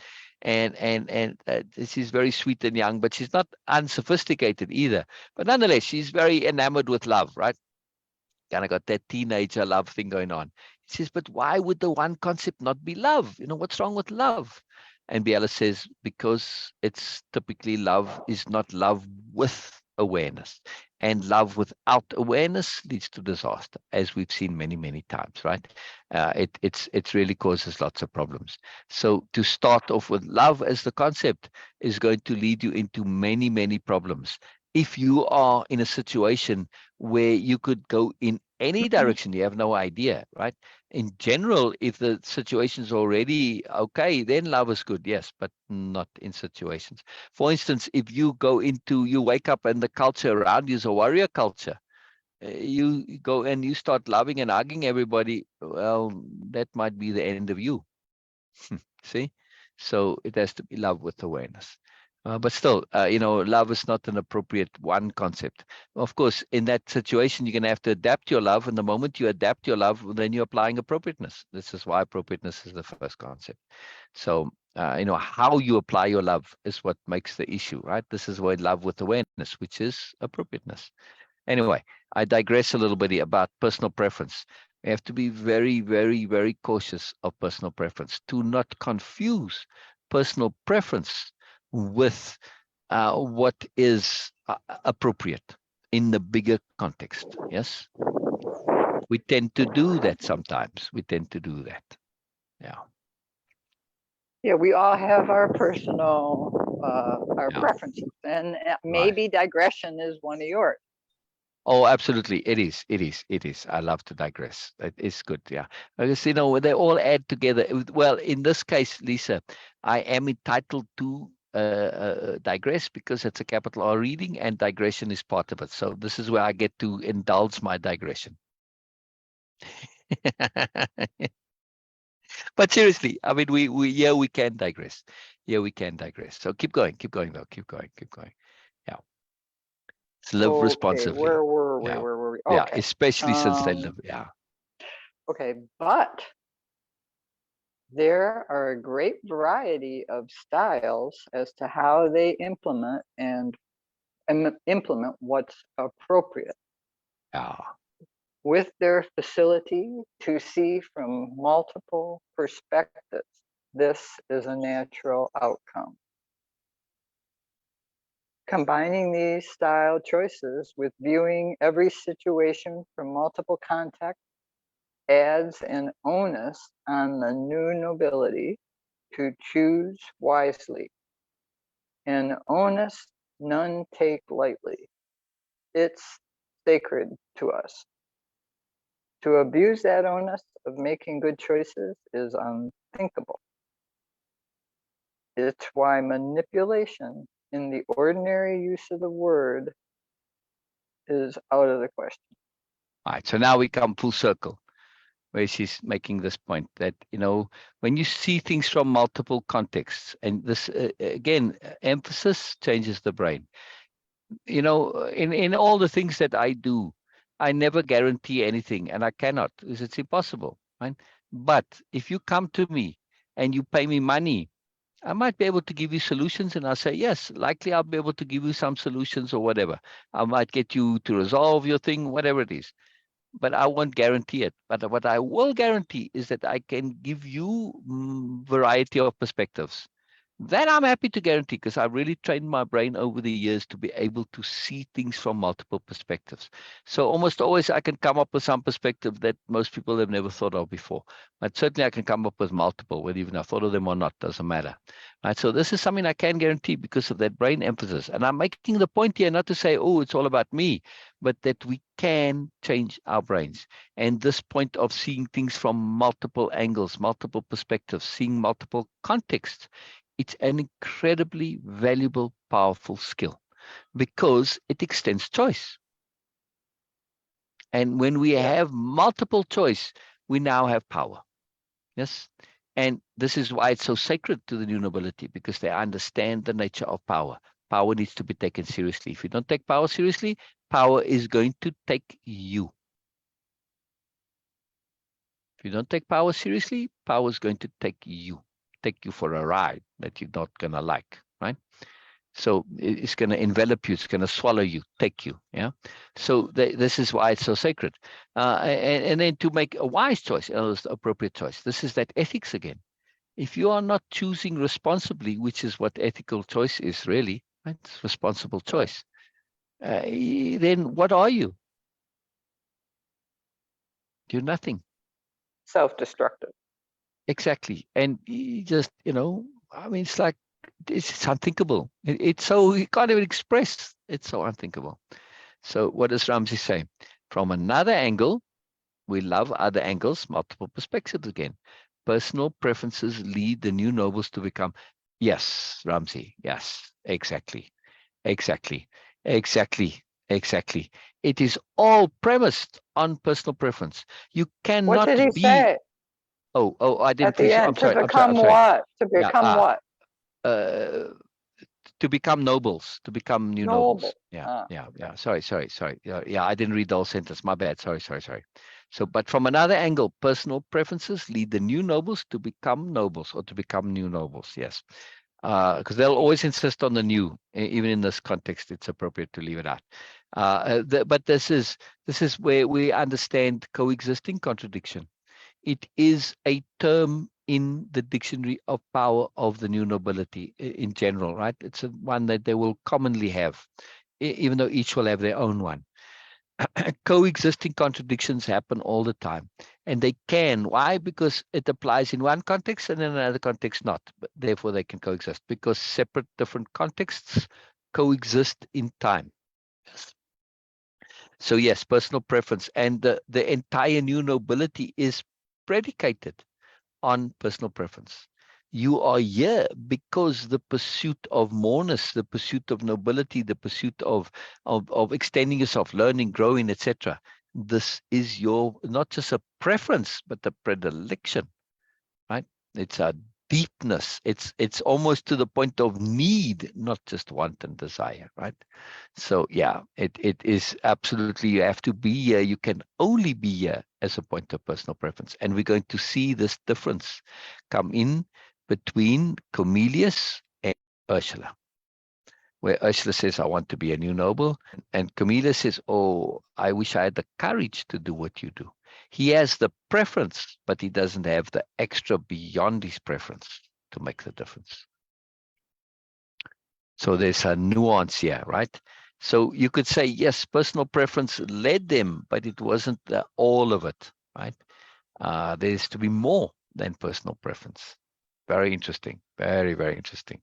And she's very sweet and young, but she's not unsophisticated either. But nonetheless, she's very enamored with love, right? Kind of got that teenager love thing going on. He says, but why would the one concept not be love? What's wrong with love? And Biella says, because it's typically love is not love with awareness. And love without awareness leads to disaster, as we've seen many, many times, right? It really causes lots of problems. So to start off with love as the concept is going to lead you into many, many problems. If you are in a situation where you could go in any direction, you have no idea, right? In general, if the situation's already okay, then love is good, yes, but not in situations. For instance, if you wake up and the culture around you is a warrior culture, you go and you start loving and hugging everybody, well, that might be the end of you. See? So it has to be love with awareness. But still, love is not an appropriate one concept. Of course, in that situation, you're going to have to adapt your love. And the moment you adapt your love, then you're applying appropriateness. This is why appropriateness is the first concept. So, how you apply your love is what makes the issue, right? This is why love with awareness, which is appropriateness. Anyway, I digress a little bit about personal preference. We have to be very, very, very cautious of personal preference. Do not confuse personal preference with what is appropriate in the bigger context. Yes, we tend to do that sometimes. We tend to do that. Yeah. Yeah, we all have our personal, our Yeah. preferences, and maybe digression is one of yours. Oh, absolutely. It is. It is. It is. I love to digress. It is good. Yeah. Because, you know, they all add together. Well, in this case, Lisa, I am entitled to digress because it's a capital R reading and digression is part of it. So this is where I get to indulge my digression. But seriously, I mean, we can digress. Yeah, we can digress. So keep going though. Keep going. Yeah. Live responsibly. Where were we? Yeah. Where were we? Yeah, Okay. especially since they live. Yeah. Okay, but there are a great variety of styles as to how they implement and implement what's appropriate. Yeah. With their facility to see from multiple perspectives, this is a natural outcome. Combining these style choices with viewing every situation from multiple contexts adds an onus on the new nobility to choose wisely. An onus none take lightly. It's sacred to us. To abuse that onus of making good choices is unthinkable. It's why manipulation in the ordinary use of the word is out of the question. All right. So now we come full circle where she's making this point that, you know, when you see things from multiple contexts, and this, again, emphasis changes the brain. You know, in all the things that I do, I never guarantee anything, and I cannot, because it's impossible, right? But if you come to me and you pay me money, I might be able to give you solutions, and I'll say, yes, likely I'll be able to give you some solutions or whatever. I might get you to resolve your thing, whatever it is. But I won't guarantee it. But what I will guarantee is that I can give you variety of perspectives. That I'm happy to guarantee, because I really trained my brain over the years to be able to see things from multiple perspectives. So almost always I can come up with some perspective that most people have never thought of before. But certainly I can come up with multiple, whether even I thought of them or not, doesn't matter. Right? So this is something I can guarantee because of that brain emphasis. And I'm making the point here not to say, oh, it's all about me, but that we can change our brains. And this point of seeing things from multiple angles, multiple perspectives, seeing multiple contexts, it's an incredibly valuable, powerful skill because it extends choice. And when we have multiple choice, we now have power. Yes. And this is why it's so sacred to the new nobility, because they understand the nature of power. Power needs to be taken seriously. If you don't take power seriously, power is going to take you. If you don't take power seriously, power is going to take you for a ride that you're not going to like, right? So it's going to envelop you. It's going to swallow you, take you. Yeah. So this is why it's so sacred. And then to make a wise choice, the appropriate choice. This is that ethics again. If you are not choosing responsibly, which is what ethical choice is really, right? It's responsible choice. Then what are you? You're nothing. Self-destructive. Exactly. And you just, you know, I mean, it's like, it's unthinkable. It's so, you can't even express. It's so unthinkable. So what does Ramsey say? From another angle, we love other angles, multiple perspectives again. Personal preferences lead the new nobles to become, yes, Ramsey, yes, exactly. It is all premised on personal preference. You cannot What did he be. say? Oh, I didn't At the finish. end, I'm sorry. to become what? To become what? To become nobles, to become new nobles. Noble. Yeah. Sorry. Yeah, I didn't read the whole sentence. My bad. Sorry. So, but from another angle, personal preferences lead the new nobles to become nobles or to become new nobles. Yes. Because they'll always insist on the new, even in this context, it's appropriate to leave it out. But this is where we understand coexisting contradiction. It is a term in the dictionary of power of the new nobility in general, right? It's one that they will commonly have, even though each will have their own one. Coexisting contradictions happen all the time, and they can. Why? Because it applies in one context and in another context not. But therefore, they can coexist because separate, different contexts coexist in time. Yes. So yes, personal preference, and the entire new nobility is predicated on personal preference. You are here because the pursuit of moreness, the pursuit of nobility, the pursuit of extending yourself, learning, growing, etc. This is your not just a preference, but a predilection, right? It's a deepness. It's almost to the point of need, not just want and desire, right? So yeah, it is absolutely, you have to be here. You can only be here as a point of personal preference. And we're going to see this difference come in between Comelius and Ursula, where Ursula says, I want to be a new noble. And Comelius says, oh, I wish I had the courage to do what you do. He has the preference, but he doesn't have the extra beyond his preference to make the difference. So there's a nuance here, right? So you could say, yes, personal preference led them, but it wasn't all of it, right? There's to be more than personal preference. Very interesting. Very, very interesting.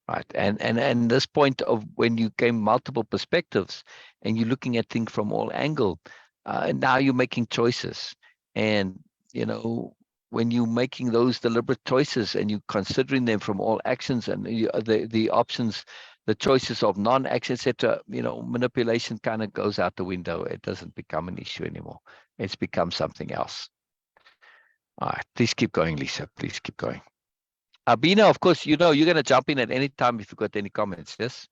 Right. And this point of when you came multiple perspectives and you're looking at things from all angles, now you're making choices. And, you know, when you're making those deliberate choices and you're considering them from all actions and the options, the choices of non-action, etc., you know, manipulation kind of goes out the window. It doesn't become an issue anymore. It's become something else. All right. Please keep going, Lisa. Please keep going. Bina, of course, you know, you're going to jump in at any time if you've got any comments, yes?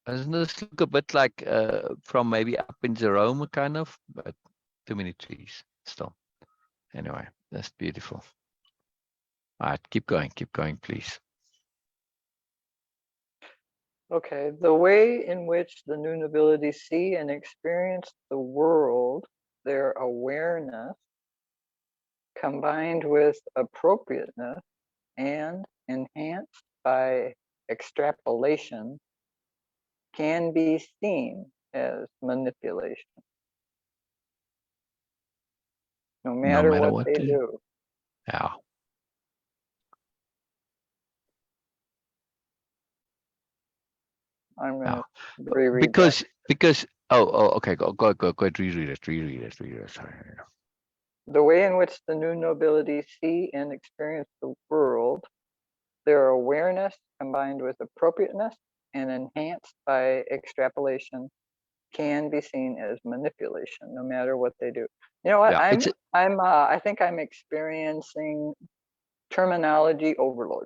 Doesn't this look a bit like from maybe up in Jerome, kind of, but too many trees still. Anyway, that's beautiful. All right, keep going, please. Okay, the way in which the new nobility see and experience the world, their awareness, combined with appropriateness and enhanced by extrapolation, can be seen as manipulation. No matter what they do. Yeah. I'm going to reread because okay, go ahead, reread it. Sorry. The way in which the new nobility see and experience the world, their awareness combined with appropriateness and enhanced by extrapolation, can be seen as manipulation, no matter what they do. You know what? Yeah, I think I'm experiencing terminology overload.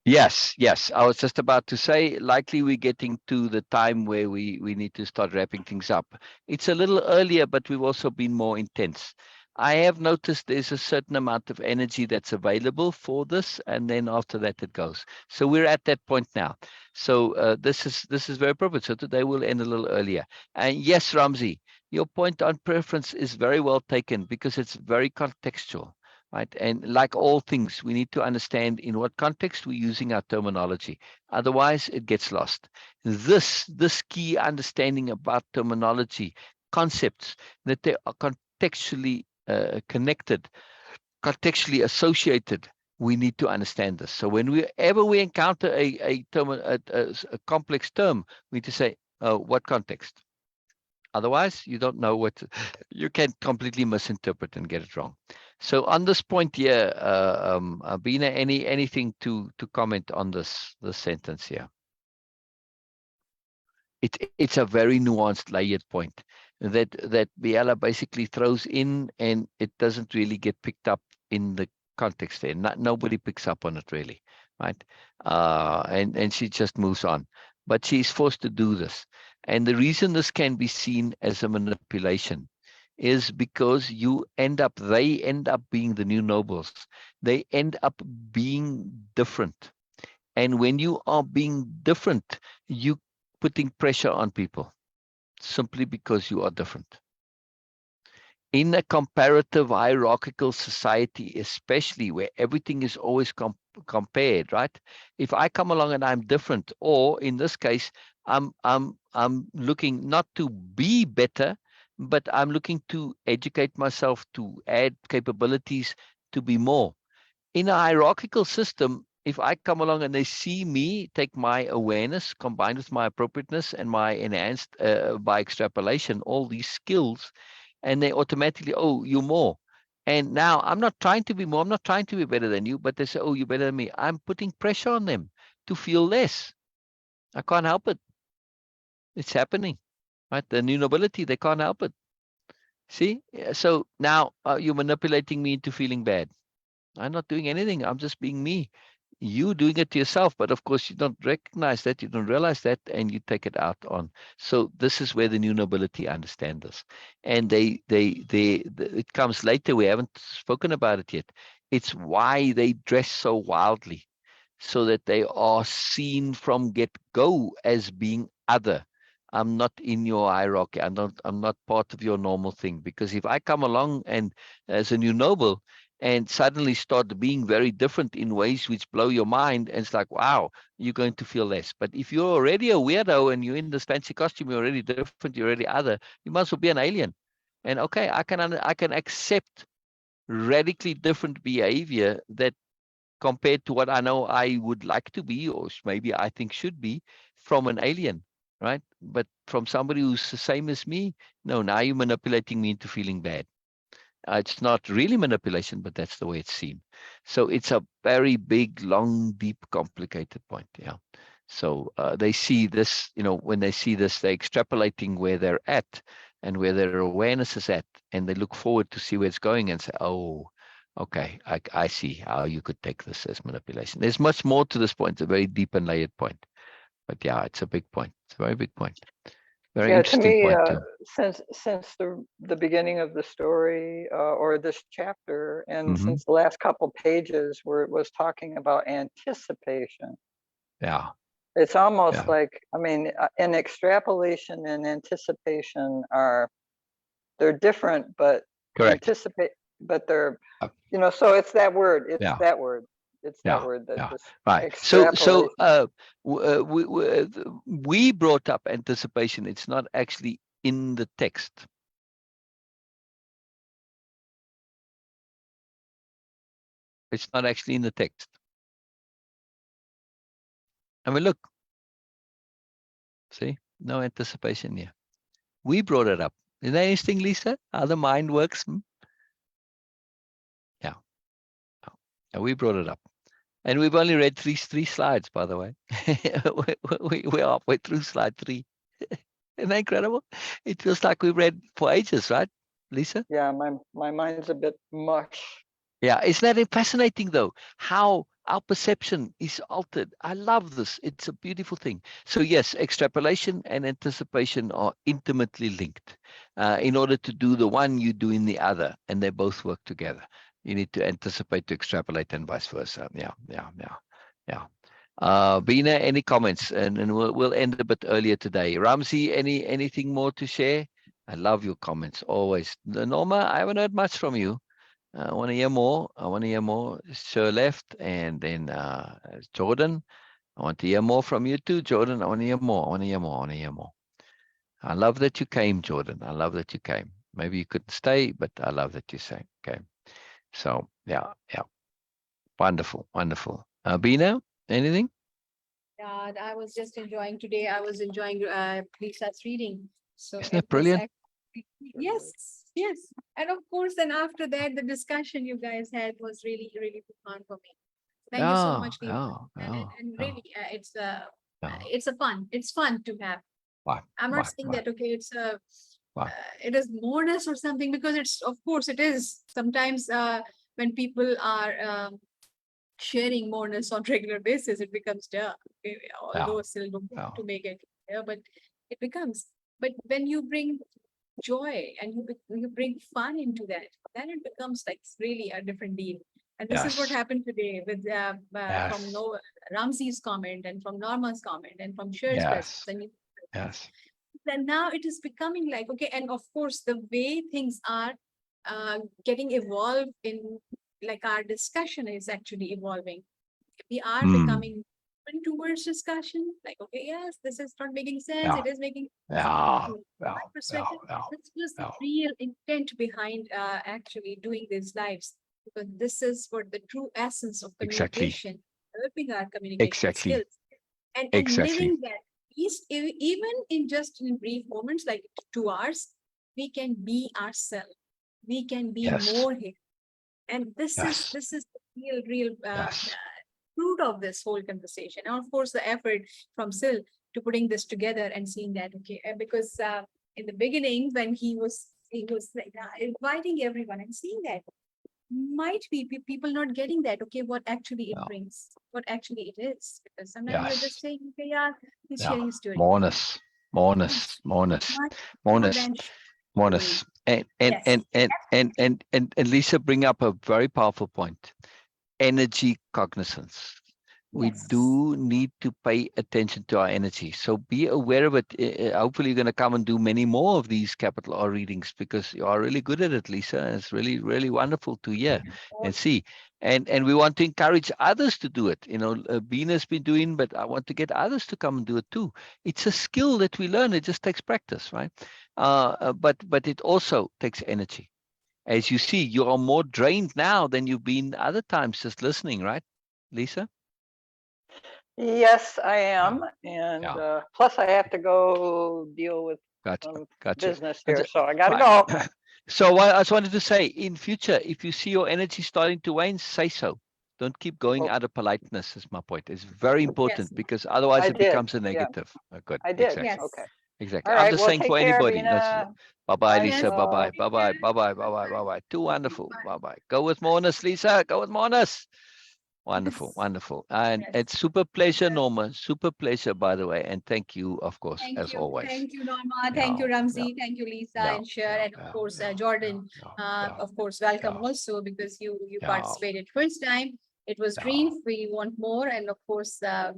Yes. I was just about to say, likely we're getting to the time where we need to start wrapping things up. It's a little earlier, but we've also been more intense. I have noticed there's a certain amount of energy that's available for this, and then after that it goes. So we're at that point now. So this is very appropriate. So today we'll end a little earlier. And yes, Ramzi, your point on preference is very well taken because it's very contextual. Right. And like all things, we need to understand in what context we're using our terminology. Otherwise, it gets lost. This key understanding about terminology, concepts, that they are contextually connected, contextually associated, we need to understand this. So whenever we encounter a complex term, we need to say, what context? Otherwise, you don't know you can completely misinterpret and get it wrong. So on this point here, Bina, anything to comment on this sentence here? It's a very nuanced, layered point that Biella basically throws in, and it doesn't really get picked up in the context there. Nobody picks up on it really, right? And she just moves on. But she's forced to do this. And the reason this can be seen as a manipulation is because they end up being the new nobles. They end up being different. And when you are being different, you putting pressure on people simply because you are different. In a comparative hierarchical society, especially where everything is always compared, right? If I come along and I'm different, or in this case, I'm looking not to be better, but I'm looking to educate myself, to add capabilities, to be more. In a hierarchical system, if I come along and they see me take my awareness combined with my appropriateness and my enhanced by extrapolation, all these skills, and they automatically, oh, you're more. And now I'm not trying to be more, I'm not trying to be better than you, but they say, oh, you're better than me. I'm putting pressure on them to feel less. I can't help it. It's happening, right? The new nobility, they can't help it. See? So now you're manipulating me into feeling bad. I'm not doing anything. I'm just being me. You doing it to yourself, but of course you don't recognize that, you don't realize that, and you take it out on. So this is where the new nobility understand this, and it comes later. We haven't spoken about it yet. It's why they dress so wildly, so that they are seen from get-go as being other. I'm not in your hierarchy. I'm not part of your normal thing. Because if I come along and as a new noble and suddenly start being very different in ways which blow your mind, and it's like, wow, you're going to feel less. But if you're already a weirdo and you're in this fancy costume, you're already different, you're already other, you must well be an alien. And okay, I can accept radically different behavior that compared to what I know I would like to be, or maybe I think should be, from an alien, right? But from somebody who's the same as me, no, now you're manipulating me into feeling bad. It's not really manipulation, but that's the way it's seen. So it's a very big, long, deep, complicated point. Yeah. So they see this, when they see this, they're extrapolating where they're at and where their awareness is at, and they look forward to see where it's going and say, oh, okay, I see how you could take this as manipulation. There's much more to this point. It's a very deep and layered point. But yeah, it's a big point. It's a very big point. Very Yeah, to interesting me, point too. since the beginning of the story or this chapter, and Mhm. since the last couple pages where it was talking about anticipation, Yeah. it's almost Yeah. like, I mean, an extrapolation and anticipation they're different, but Correct. they're, Uh, so it's that word, Yeah. it's that Yeah, word that yeah, just right. So extrapolation. we brought up anticipation. It's not actually in the text. It's not actually in the text. I mean, look, see, no anticipation here. We brought it up. Isn't that interesting, Lisa? How the mind works? Yeah. And we brought it up. And we've only read three slides, by the way. We're halfway through slide 3. Isn't that incredible? It feels like we've read for ages, right, Lisa? Yeah, my mind's a bit mush. Yeah, isn't that fascinating, though, how our perception is altered? I love this. It's a beautiful thing. So yes, extrapolation and anticipation are intimately linked. In order to do the one, you do in the other, and they both work together. You need to anticipate to extrapolate and vice versa. Yeah. Bina, any comments? And we'll end a bit earlier today. Ramzi, anything more to share? I love your comments always. Norma, I haven't heard much from you. I want to hear more. Sure left, and then Jordan. I want to hear more from you too, Jordan. I want to hear more. I love that you came, Jordan. I love that you came. Maybe you couldn't stay, but I love that you came. So yeah. Wonderful. Bina, anything? Yeah, I was just enjoying today. I was enjoying Lisa's reading. So Isn't that brilliant? Yes. And of course, then after that, the discussion you guys had was really, really profound for me. Thank you so much, Lisa. And really, it's fun to have. I'm not saying that, okay, it is moreness or something, because it's, of course, it is. Sometimes when people are sharing moreness on regular basis, it becomes duh. Okay, although still to make it clear, but it becomes. But when you bring joy and you bring fun into that, then it becomes like really a different deal. And this is what Yes. happened today with from Yes. Ramsey's comment and from Norma's comment and from Cher's presence. Yes. And Yes. then now it is becoming like, okay, and of course, the way things are getting evolved in, like our discussion is actually evolving. We are becoming open towards discussion, like, okay, yes, this is not making sense. Yeah. It is making Yeah. from my Yeah. perspective. Yeah. This was the Yeah. real intent behind actually doing these lives, because this is what the true essence of Exactly. communication, developing our communication Exactly. skills, and Exactly. living that piece, even in just in brief moments, like 2 hours, we can be ourselves. We can be Yes. more here. And this Yes. is the real Yes. fruit of this whole conversation. And of course, the effort from Sil to putting this together and seeing that, okay, because in the beginning, when he was like, inviting everyone and seeing that might be people not getting that, okay, what actually it Yeah. brings, what actually it is. Because sometimes you're just Yes. saying, okay, yeah, he's Yeah. sharing a story. Moreness. Moreness. Moreness. Much more Moreness. than Moreness. story. And Yes. Lisa bring up a very powerful point. Energy cognizance. We Yes. do need to pay attention to our energy. So be aware of it. Hopefully you're going to come and do many more of these capital R readings, because you are really good at it, Lisa. And it's really, really wonderful to hear and see. And we want to encourage others to do it. You know, Bina's been doing, but I want to get others to come and do it too. It's a skill that we learn. It just takes practice, right? But it also takes energy. As you see, you are more drained now than you've been other times just listening, right, Lisa? Yes, I am. And Yeah. plus I have to go deal with Gotcha. some Gotcha. business And here. the- So I gotta right. go. So what I just wanted to say, in future, if you see your energy starting to wane, say so. Don't keep going Oh. out of politeness, is my point. It's very important, Yes. because otherwise I it did. becomes a Yeah, negative. Good. I did. Exactly. Yes. Okay. Exactly. All I'm right. just Well, saying take for care, anybody. Bina. Bye-bye, Bye, Lisa. Yes. Bye-bye. Phil. Bye-bye. Bye-bye. Bye-bye. Bye-bye. Too wonderful. Bye-bye. Go with Moreness, Lisa. Go with Moreness. Wonderful, Yes. wonderful. And Yes. it's super pleasure, Yeah. Norma. Super pleasure, by the way. And thank you, of course, as always. Thank you, Norma. Yeah, Thank you, yeah, Ramsey. Thank you, Lisa yeah, and Cher, yeah, and of yeah, course, yeah, Jordan. yeah, Of course, welcome yeah, also, because you yeah, participated first time. It was yeah, dream. We want more, and of course, yeah.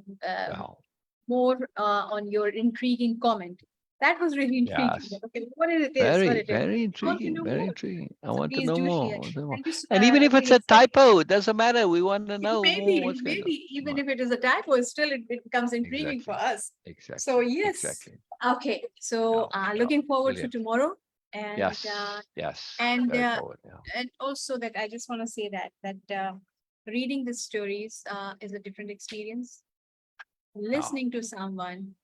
more on your intriguing comment. That was really intriguing. Yes. Okay, what is it? Very, I very want to intriguing. know Very more. intriguing. I So want to please know do more. share. I want to know more. Thank you. And even if Okay, it's a so typo, it doesn't matter. We want to know more what's going on. maybe even if it is a typo, still it becomes intriguing for Exactly. us. Exactly. So yes. Exactly. Okay. So Yeah, looking forward for brilliant. tomorrow. And Yes. Yes. and Very forward. Yeah. and also that I just want to say that reading the stories is a different experience. Listening to someone,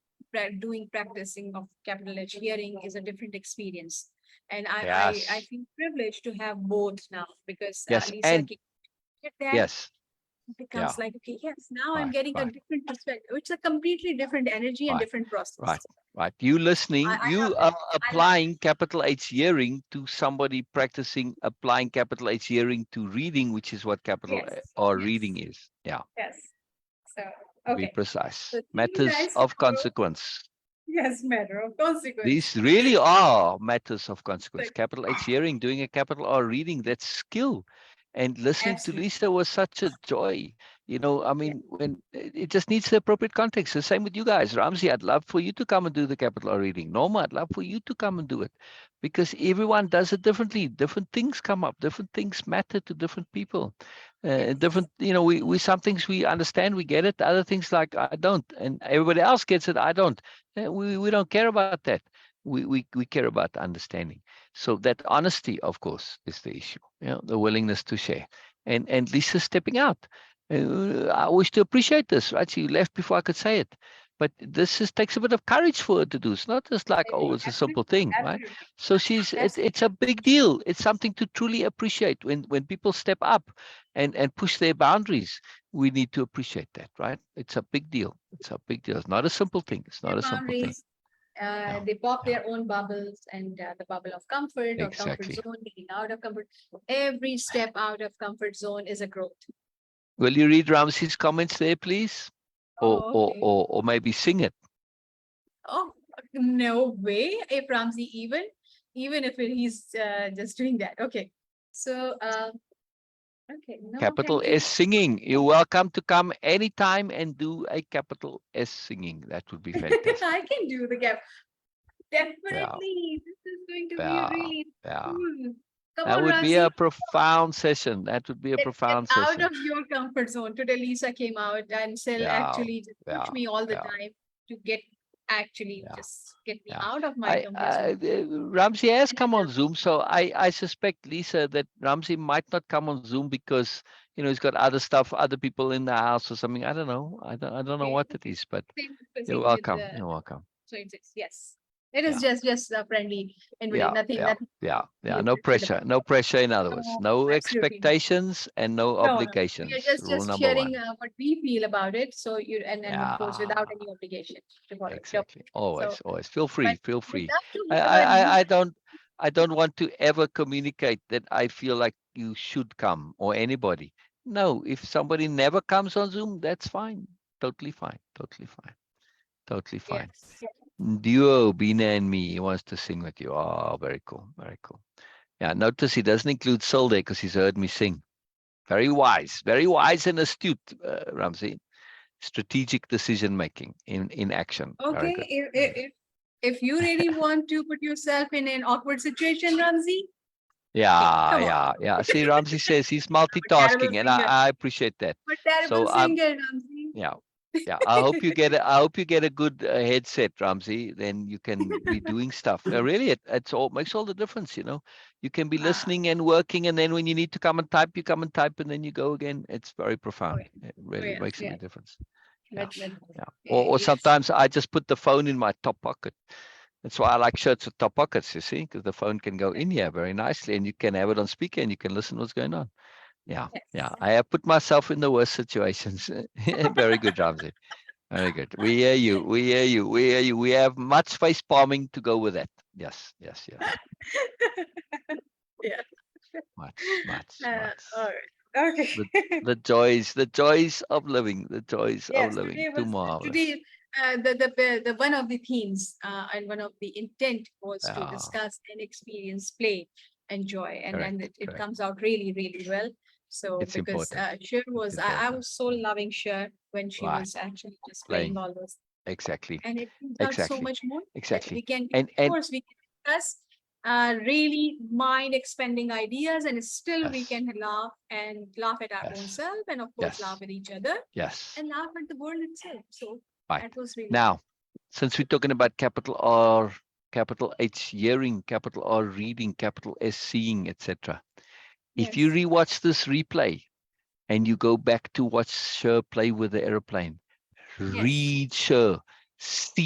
doing practicing of capital H hearing is a different experience. And I Yes. feel privileged to have both now, because Yes. Lisa And get that. yes. It becomes Yeah. like, okay, yes, now I'm Right. getting a Right. different perspective. It's a completely different energy and Right. different process. Right. Right. You listening, I you love are that. applying capital H hearing to somebody practicing applying capital H hearing to reading, which is what capital Yes. or Yes. reading is. Yeah. Yes. So, To be okay. precise. So see you Matters guys of tomorrow. consequence. Yes, matter of consequence. These really are matters of consequence. Like, Capital H hearing, doing a capital R reading, that's skill. And listening to absolutely. Lisa was such a joy. You know, I mean, when it just needs the appropriate context. The same with you guys. Ramsey, I'd love for you to come and do the capital R reading. Norma, I'd love for you to come and do it, because everyone does it differently. Different things come up. Different things matter to different people. Different, you know, we some things we understand, we get it. Other things like I don't, and everybody else gets it. I don't. We don't care about that. We care about understanding. So that honesty, of course, is the issue. You know, the willingness to share. And Lisa stepping out. I wish to appreciate this, right? She left before I could say it. But this takes a bit of courage for her to do. It's not just like, oh, it's a simple thing, right? Absolutely. So it's a big deal. It's something to truly appreciate. When people step up and push their boundaries, we need to appreciate that, right? It's a big deal. It's a big deal. It's not a simple thing. It's not a simple thing. Boundaries, they pop their own bubbles, and the bubble of comfort or comfort Exactly. zone, getting out of comfort. Every step out of comfort zone is a growth. Will you read Ramsey's comments there, please? Oh, okay. Or maybe sing it. Oh, no way. If Ramsey even if he's just doing that. Okay. So Okay. No, Capital thank you. S singing. You're welcome to come anytime and do a capital S singing. That would be fantastic. I can do the gap. Definitely. This is going to be Yeah, really yeah. cool. Come That on, would be Ramsey. a profound session. That would be a Get profound out session. of your comfort zone. Today, Lisa came out and Sel Yeah, actually just yeah, pushed me all the yeah, time to get actually yeah, just get me yeah. out of my comfort zone. Ramsey has And come I on love Zoom, so I suspect, Lisa, that Ramsey might not come on Zoom because he's got other stuff, other people in the house or something. I don't know. I don't know Okay. what it is, but Same you're proceed with welcome. the You're welcome. choices. Yes. It is Yeah, just a friendly invitation. yeah, Nothing, yeah, nothing yeah, to yeah. be No afraid pressure. about. No pressure. In other words, No, no absolutely not. expectations and no No, no. We are obligations. Rule just number sharing one. what we feel about it. So and of course without Yeah. any obligation to follow it. So, Exactly. Always, so always. Feel but free. Feel would free. love to I, hear I, what you I I don't, I don't want to ever communicate that I feel like you should come or anybody. No, if somebody never comes on Zoom, that's fine. Totally fine. Totally fine. Totally fine. yes. Duo, Bina and me. He wants to sing with you. Oh, very cool. Very cool. Yeah. Notice he doesn't include Sil there because he's heard me sing. Very wise and astute, Ramsey. Strategic decision making in action. Very Okay. good. If you really want to put yourself in an awkward situation, Ramsey, okay, Yeah, come on. yeah, yeah. See, Ramsey says he's Terrible multitasking, and singer. I appreciate that. But terrible So I'm, singer, Ramsey. yeah, yeah. I hope you get a good headset, Ramsey. Then you can be doing stuff. Really, it's all makes all the difference. You can be Ah, listening and working, and then when you need to come and type, you come and type, and then you go again. It's very oh, profound. yeah. It Oh, really yes, makes a yes. big difference. Yeah, But, yeah. Or yes. sometimes I just put the phone in my top pocket. That's why I like shirts with top pockets, you see, because the phone can go in here very nicely and you can have it on speaker and you can listen what's going on. Yeah, yeah. Yes. I have put myself in the worst situations. Very good, Ramsey. Very good. We hear you. We hear you. We hear you. We have much face palming to go with that. Yes, yes, yes. Yeah. Much, much, much. All right. Okay. The joys of living, the joys of Yes, living. Too marvelous. the one of the themes and one of the intent was to Yeah, discuss and experience play and joy, and correct, it correct. comes out really really well. So It's because important. Cher It's was I important. was so loving Cher when she Right. was actually just playing Playing. all those, Exactly. and it brings out so Exactly. much more that Exactly. we can, And of course, we can discuss really mind expanding ideas, and still we yes, can laugh at our own yes, self, and of course laugh yes, at each other yes. and laugh at the world itself. So Right. that was really Now, since we're talking about capital R, capital H hearing, capital R reading, capital S seeing, etc. If you yes, rewatch this replay and you go back to watch Cher play with the airplane, yes, read Cher,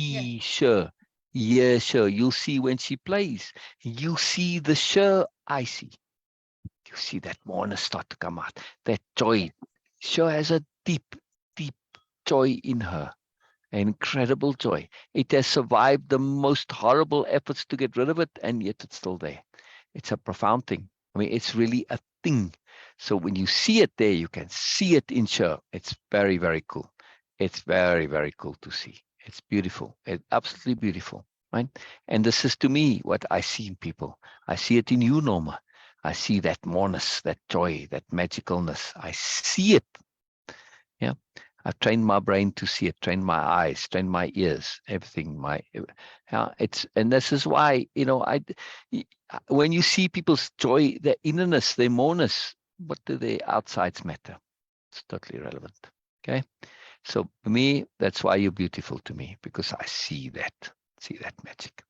yes, see Cher, hear Cher, you'll see when she plays, you see the Cher I see. You see that mourner start to come out, that joy. Cher has a deep, deep joy in her. Incredible joy. It has survived the most horrible efforts to get rid of it, and yet it's still there. It's a profound thing. I mean, it's really a thing. So when you see it there, you can see it in Cher. It's very, very cool. It's very, very cool to see. It's beautiful. It's absolutely beautiful, right? And this is to me what I see in people. I see it in you, Norma. I see that moreness, that joy, that magicalness. I see it. Yeah. I've trained my brain to see it, trained my eyes, trained my ears, everything. And this is why, when you see people's joy, their innerness, their moreness, what do their outsides matter? It's totally irrelevant. Okay. So for me, that's why you're beautiful to me, because I see that magic.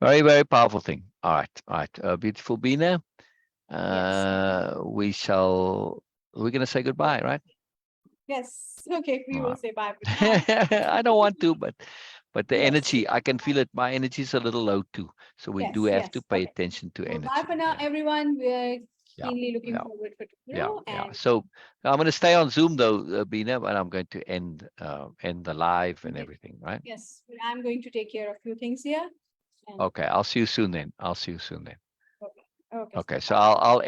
Very, very powerful thing. All right. Beautiful Bina. yes, We're going to say goodbye, right? yes. Okay, we will Right. say bye for now. I don't want to, but the Yes, energy, I can feel it. My energy is a little low too. So we do yes, have to yes. pay Okay. attention to So bye energy. for now, Yeah, everyone. We're yeah, keenly looking yeah, forward for yeah, tomorrow, yeah. and So I'm going to stay on Zoom though, Bina, and I'm going to end the live and okay. everything, right? Yes, I'm going to take care of a few things here. And Okay, I'll see you soon then. okay, okay, Okay, so bye. I'll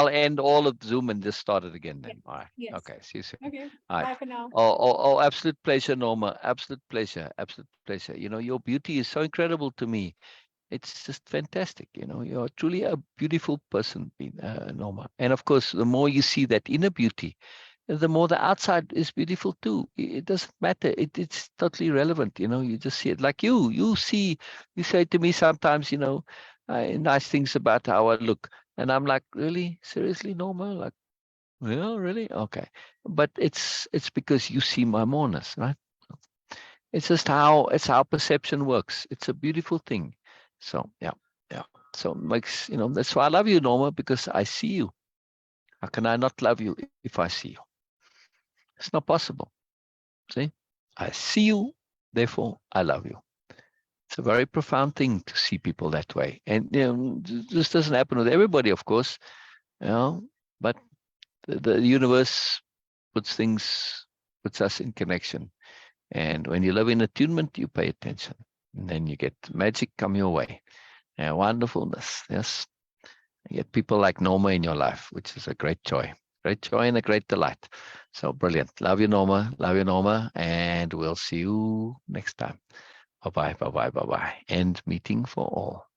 end all of Zoom and just start it again then. Yes, All right. yes. Okay, see you soon. Okay, All right. bye for now. Oh, absolute pleasure, Norma. Absolute pleasure. Absolute pleasure. Your beauty is so incredible to me. It's just fantastic. You're truly a beautiful person, Norma. And of course, the more you see that inner beauty, the more the outside is beautiful too. It doesn't matter. It's totally relevant. You just see it like you say to me sometimes, nice things about how I look. And I'm like, really? Seriously, Norma? Like, yeah, really? Okay. But it's because you see my moreness, right? It's just how perception works. It's a beautiful thing. So yeah. So it makes, that's why I love you, Norma, because I see you. How can I not love you if I see you? It's not possible. See? I see you, therefore I love you. It's a very profound thing to see people that way. And this doesn't happen with everybody, of course. But the universe puts us in connection. And when you live in attunement, you pay attention. And then you get magic come your way. And wonderfulness. Yes. You get people like Norma in your life, which is a great joy. Great joy and a great delight. So brilliant. Love you, Norma. Love you, Norma. And we'll see you next time. Bye-bye, bye-bye, bye-bye. End meeting for all.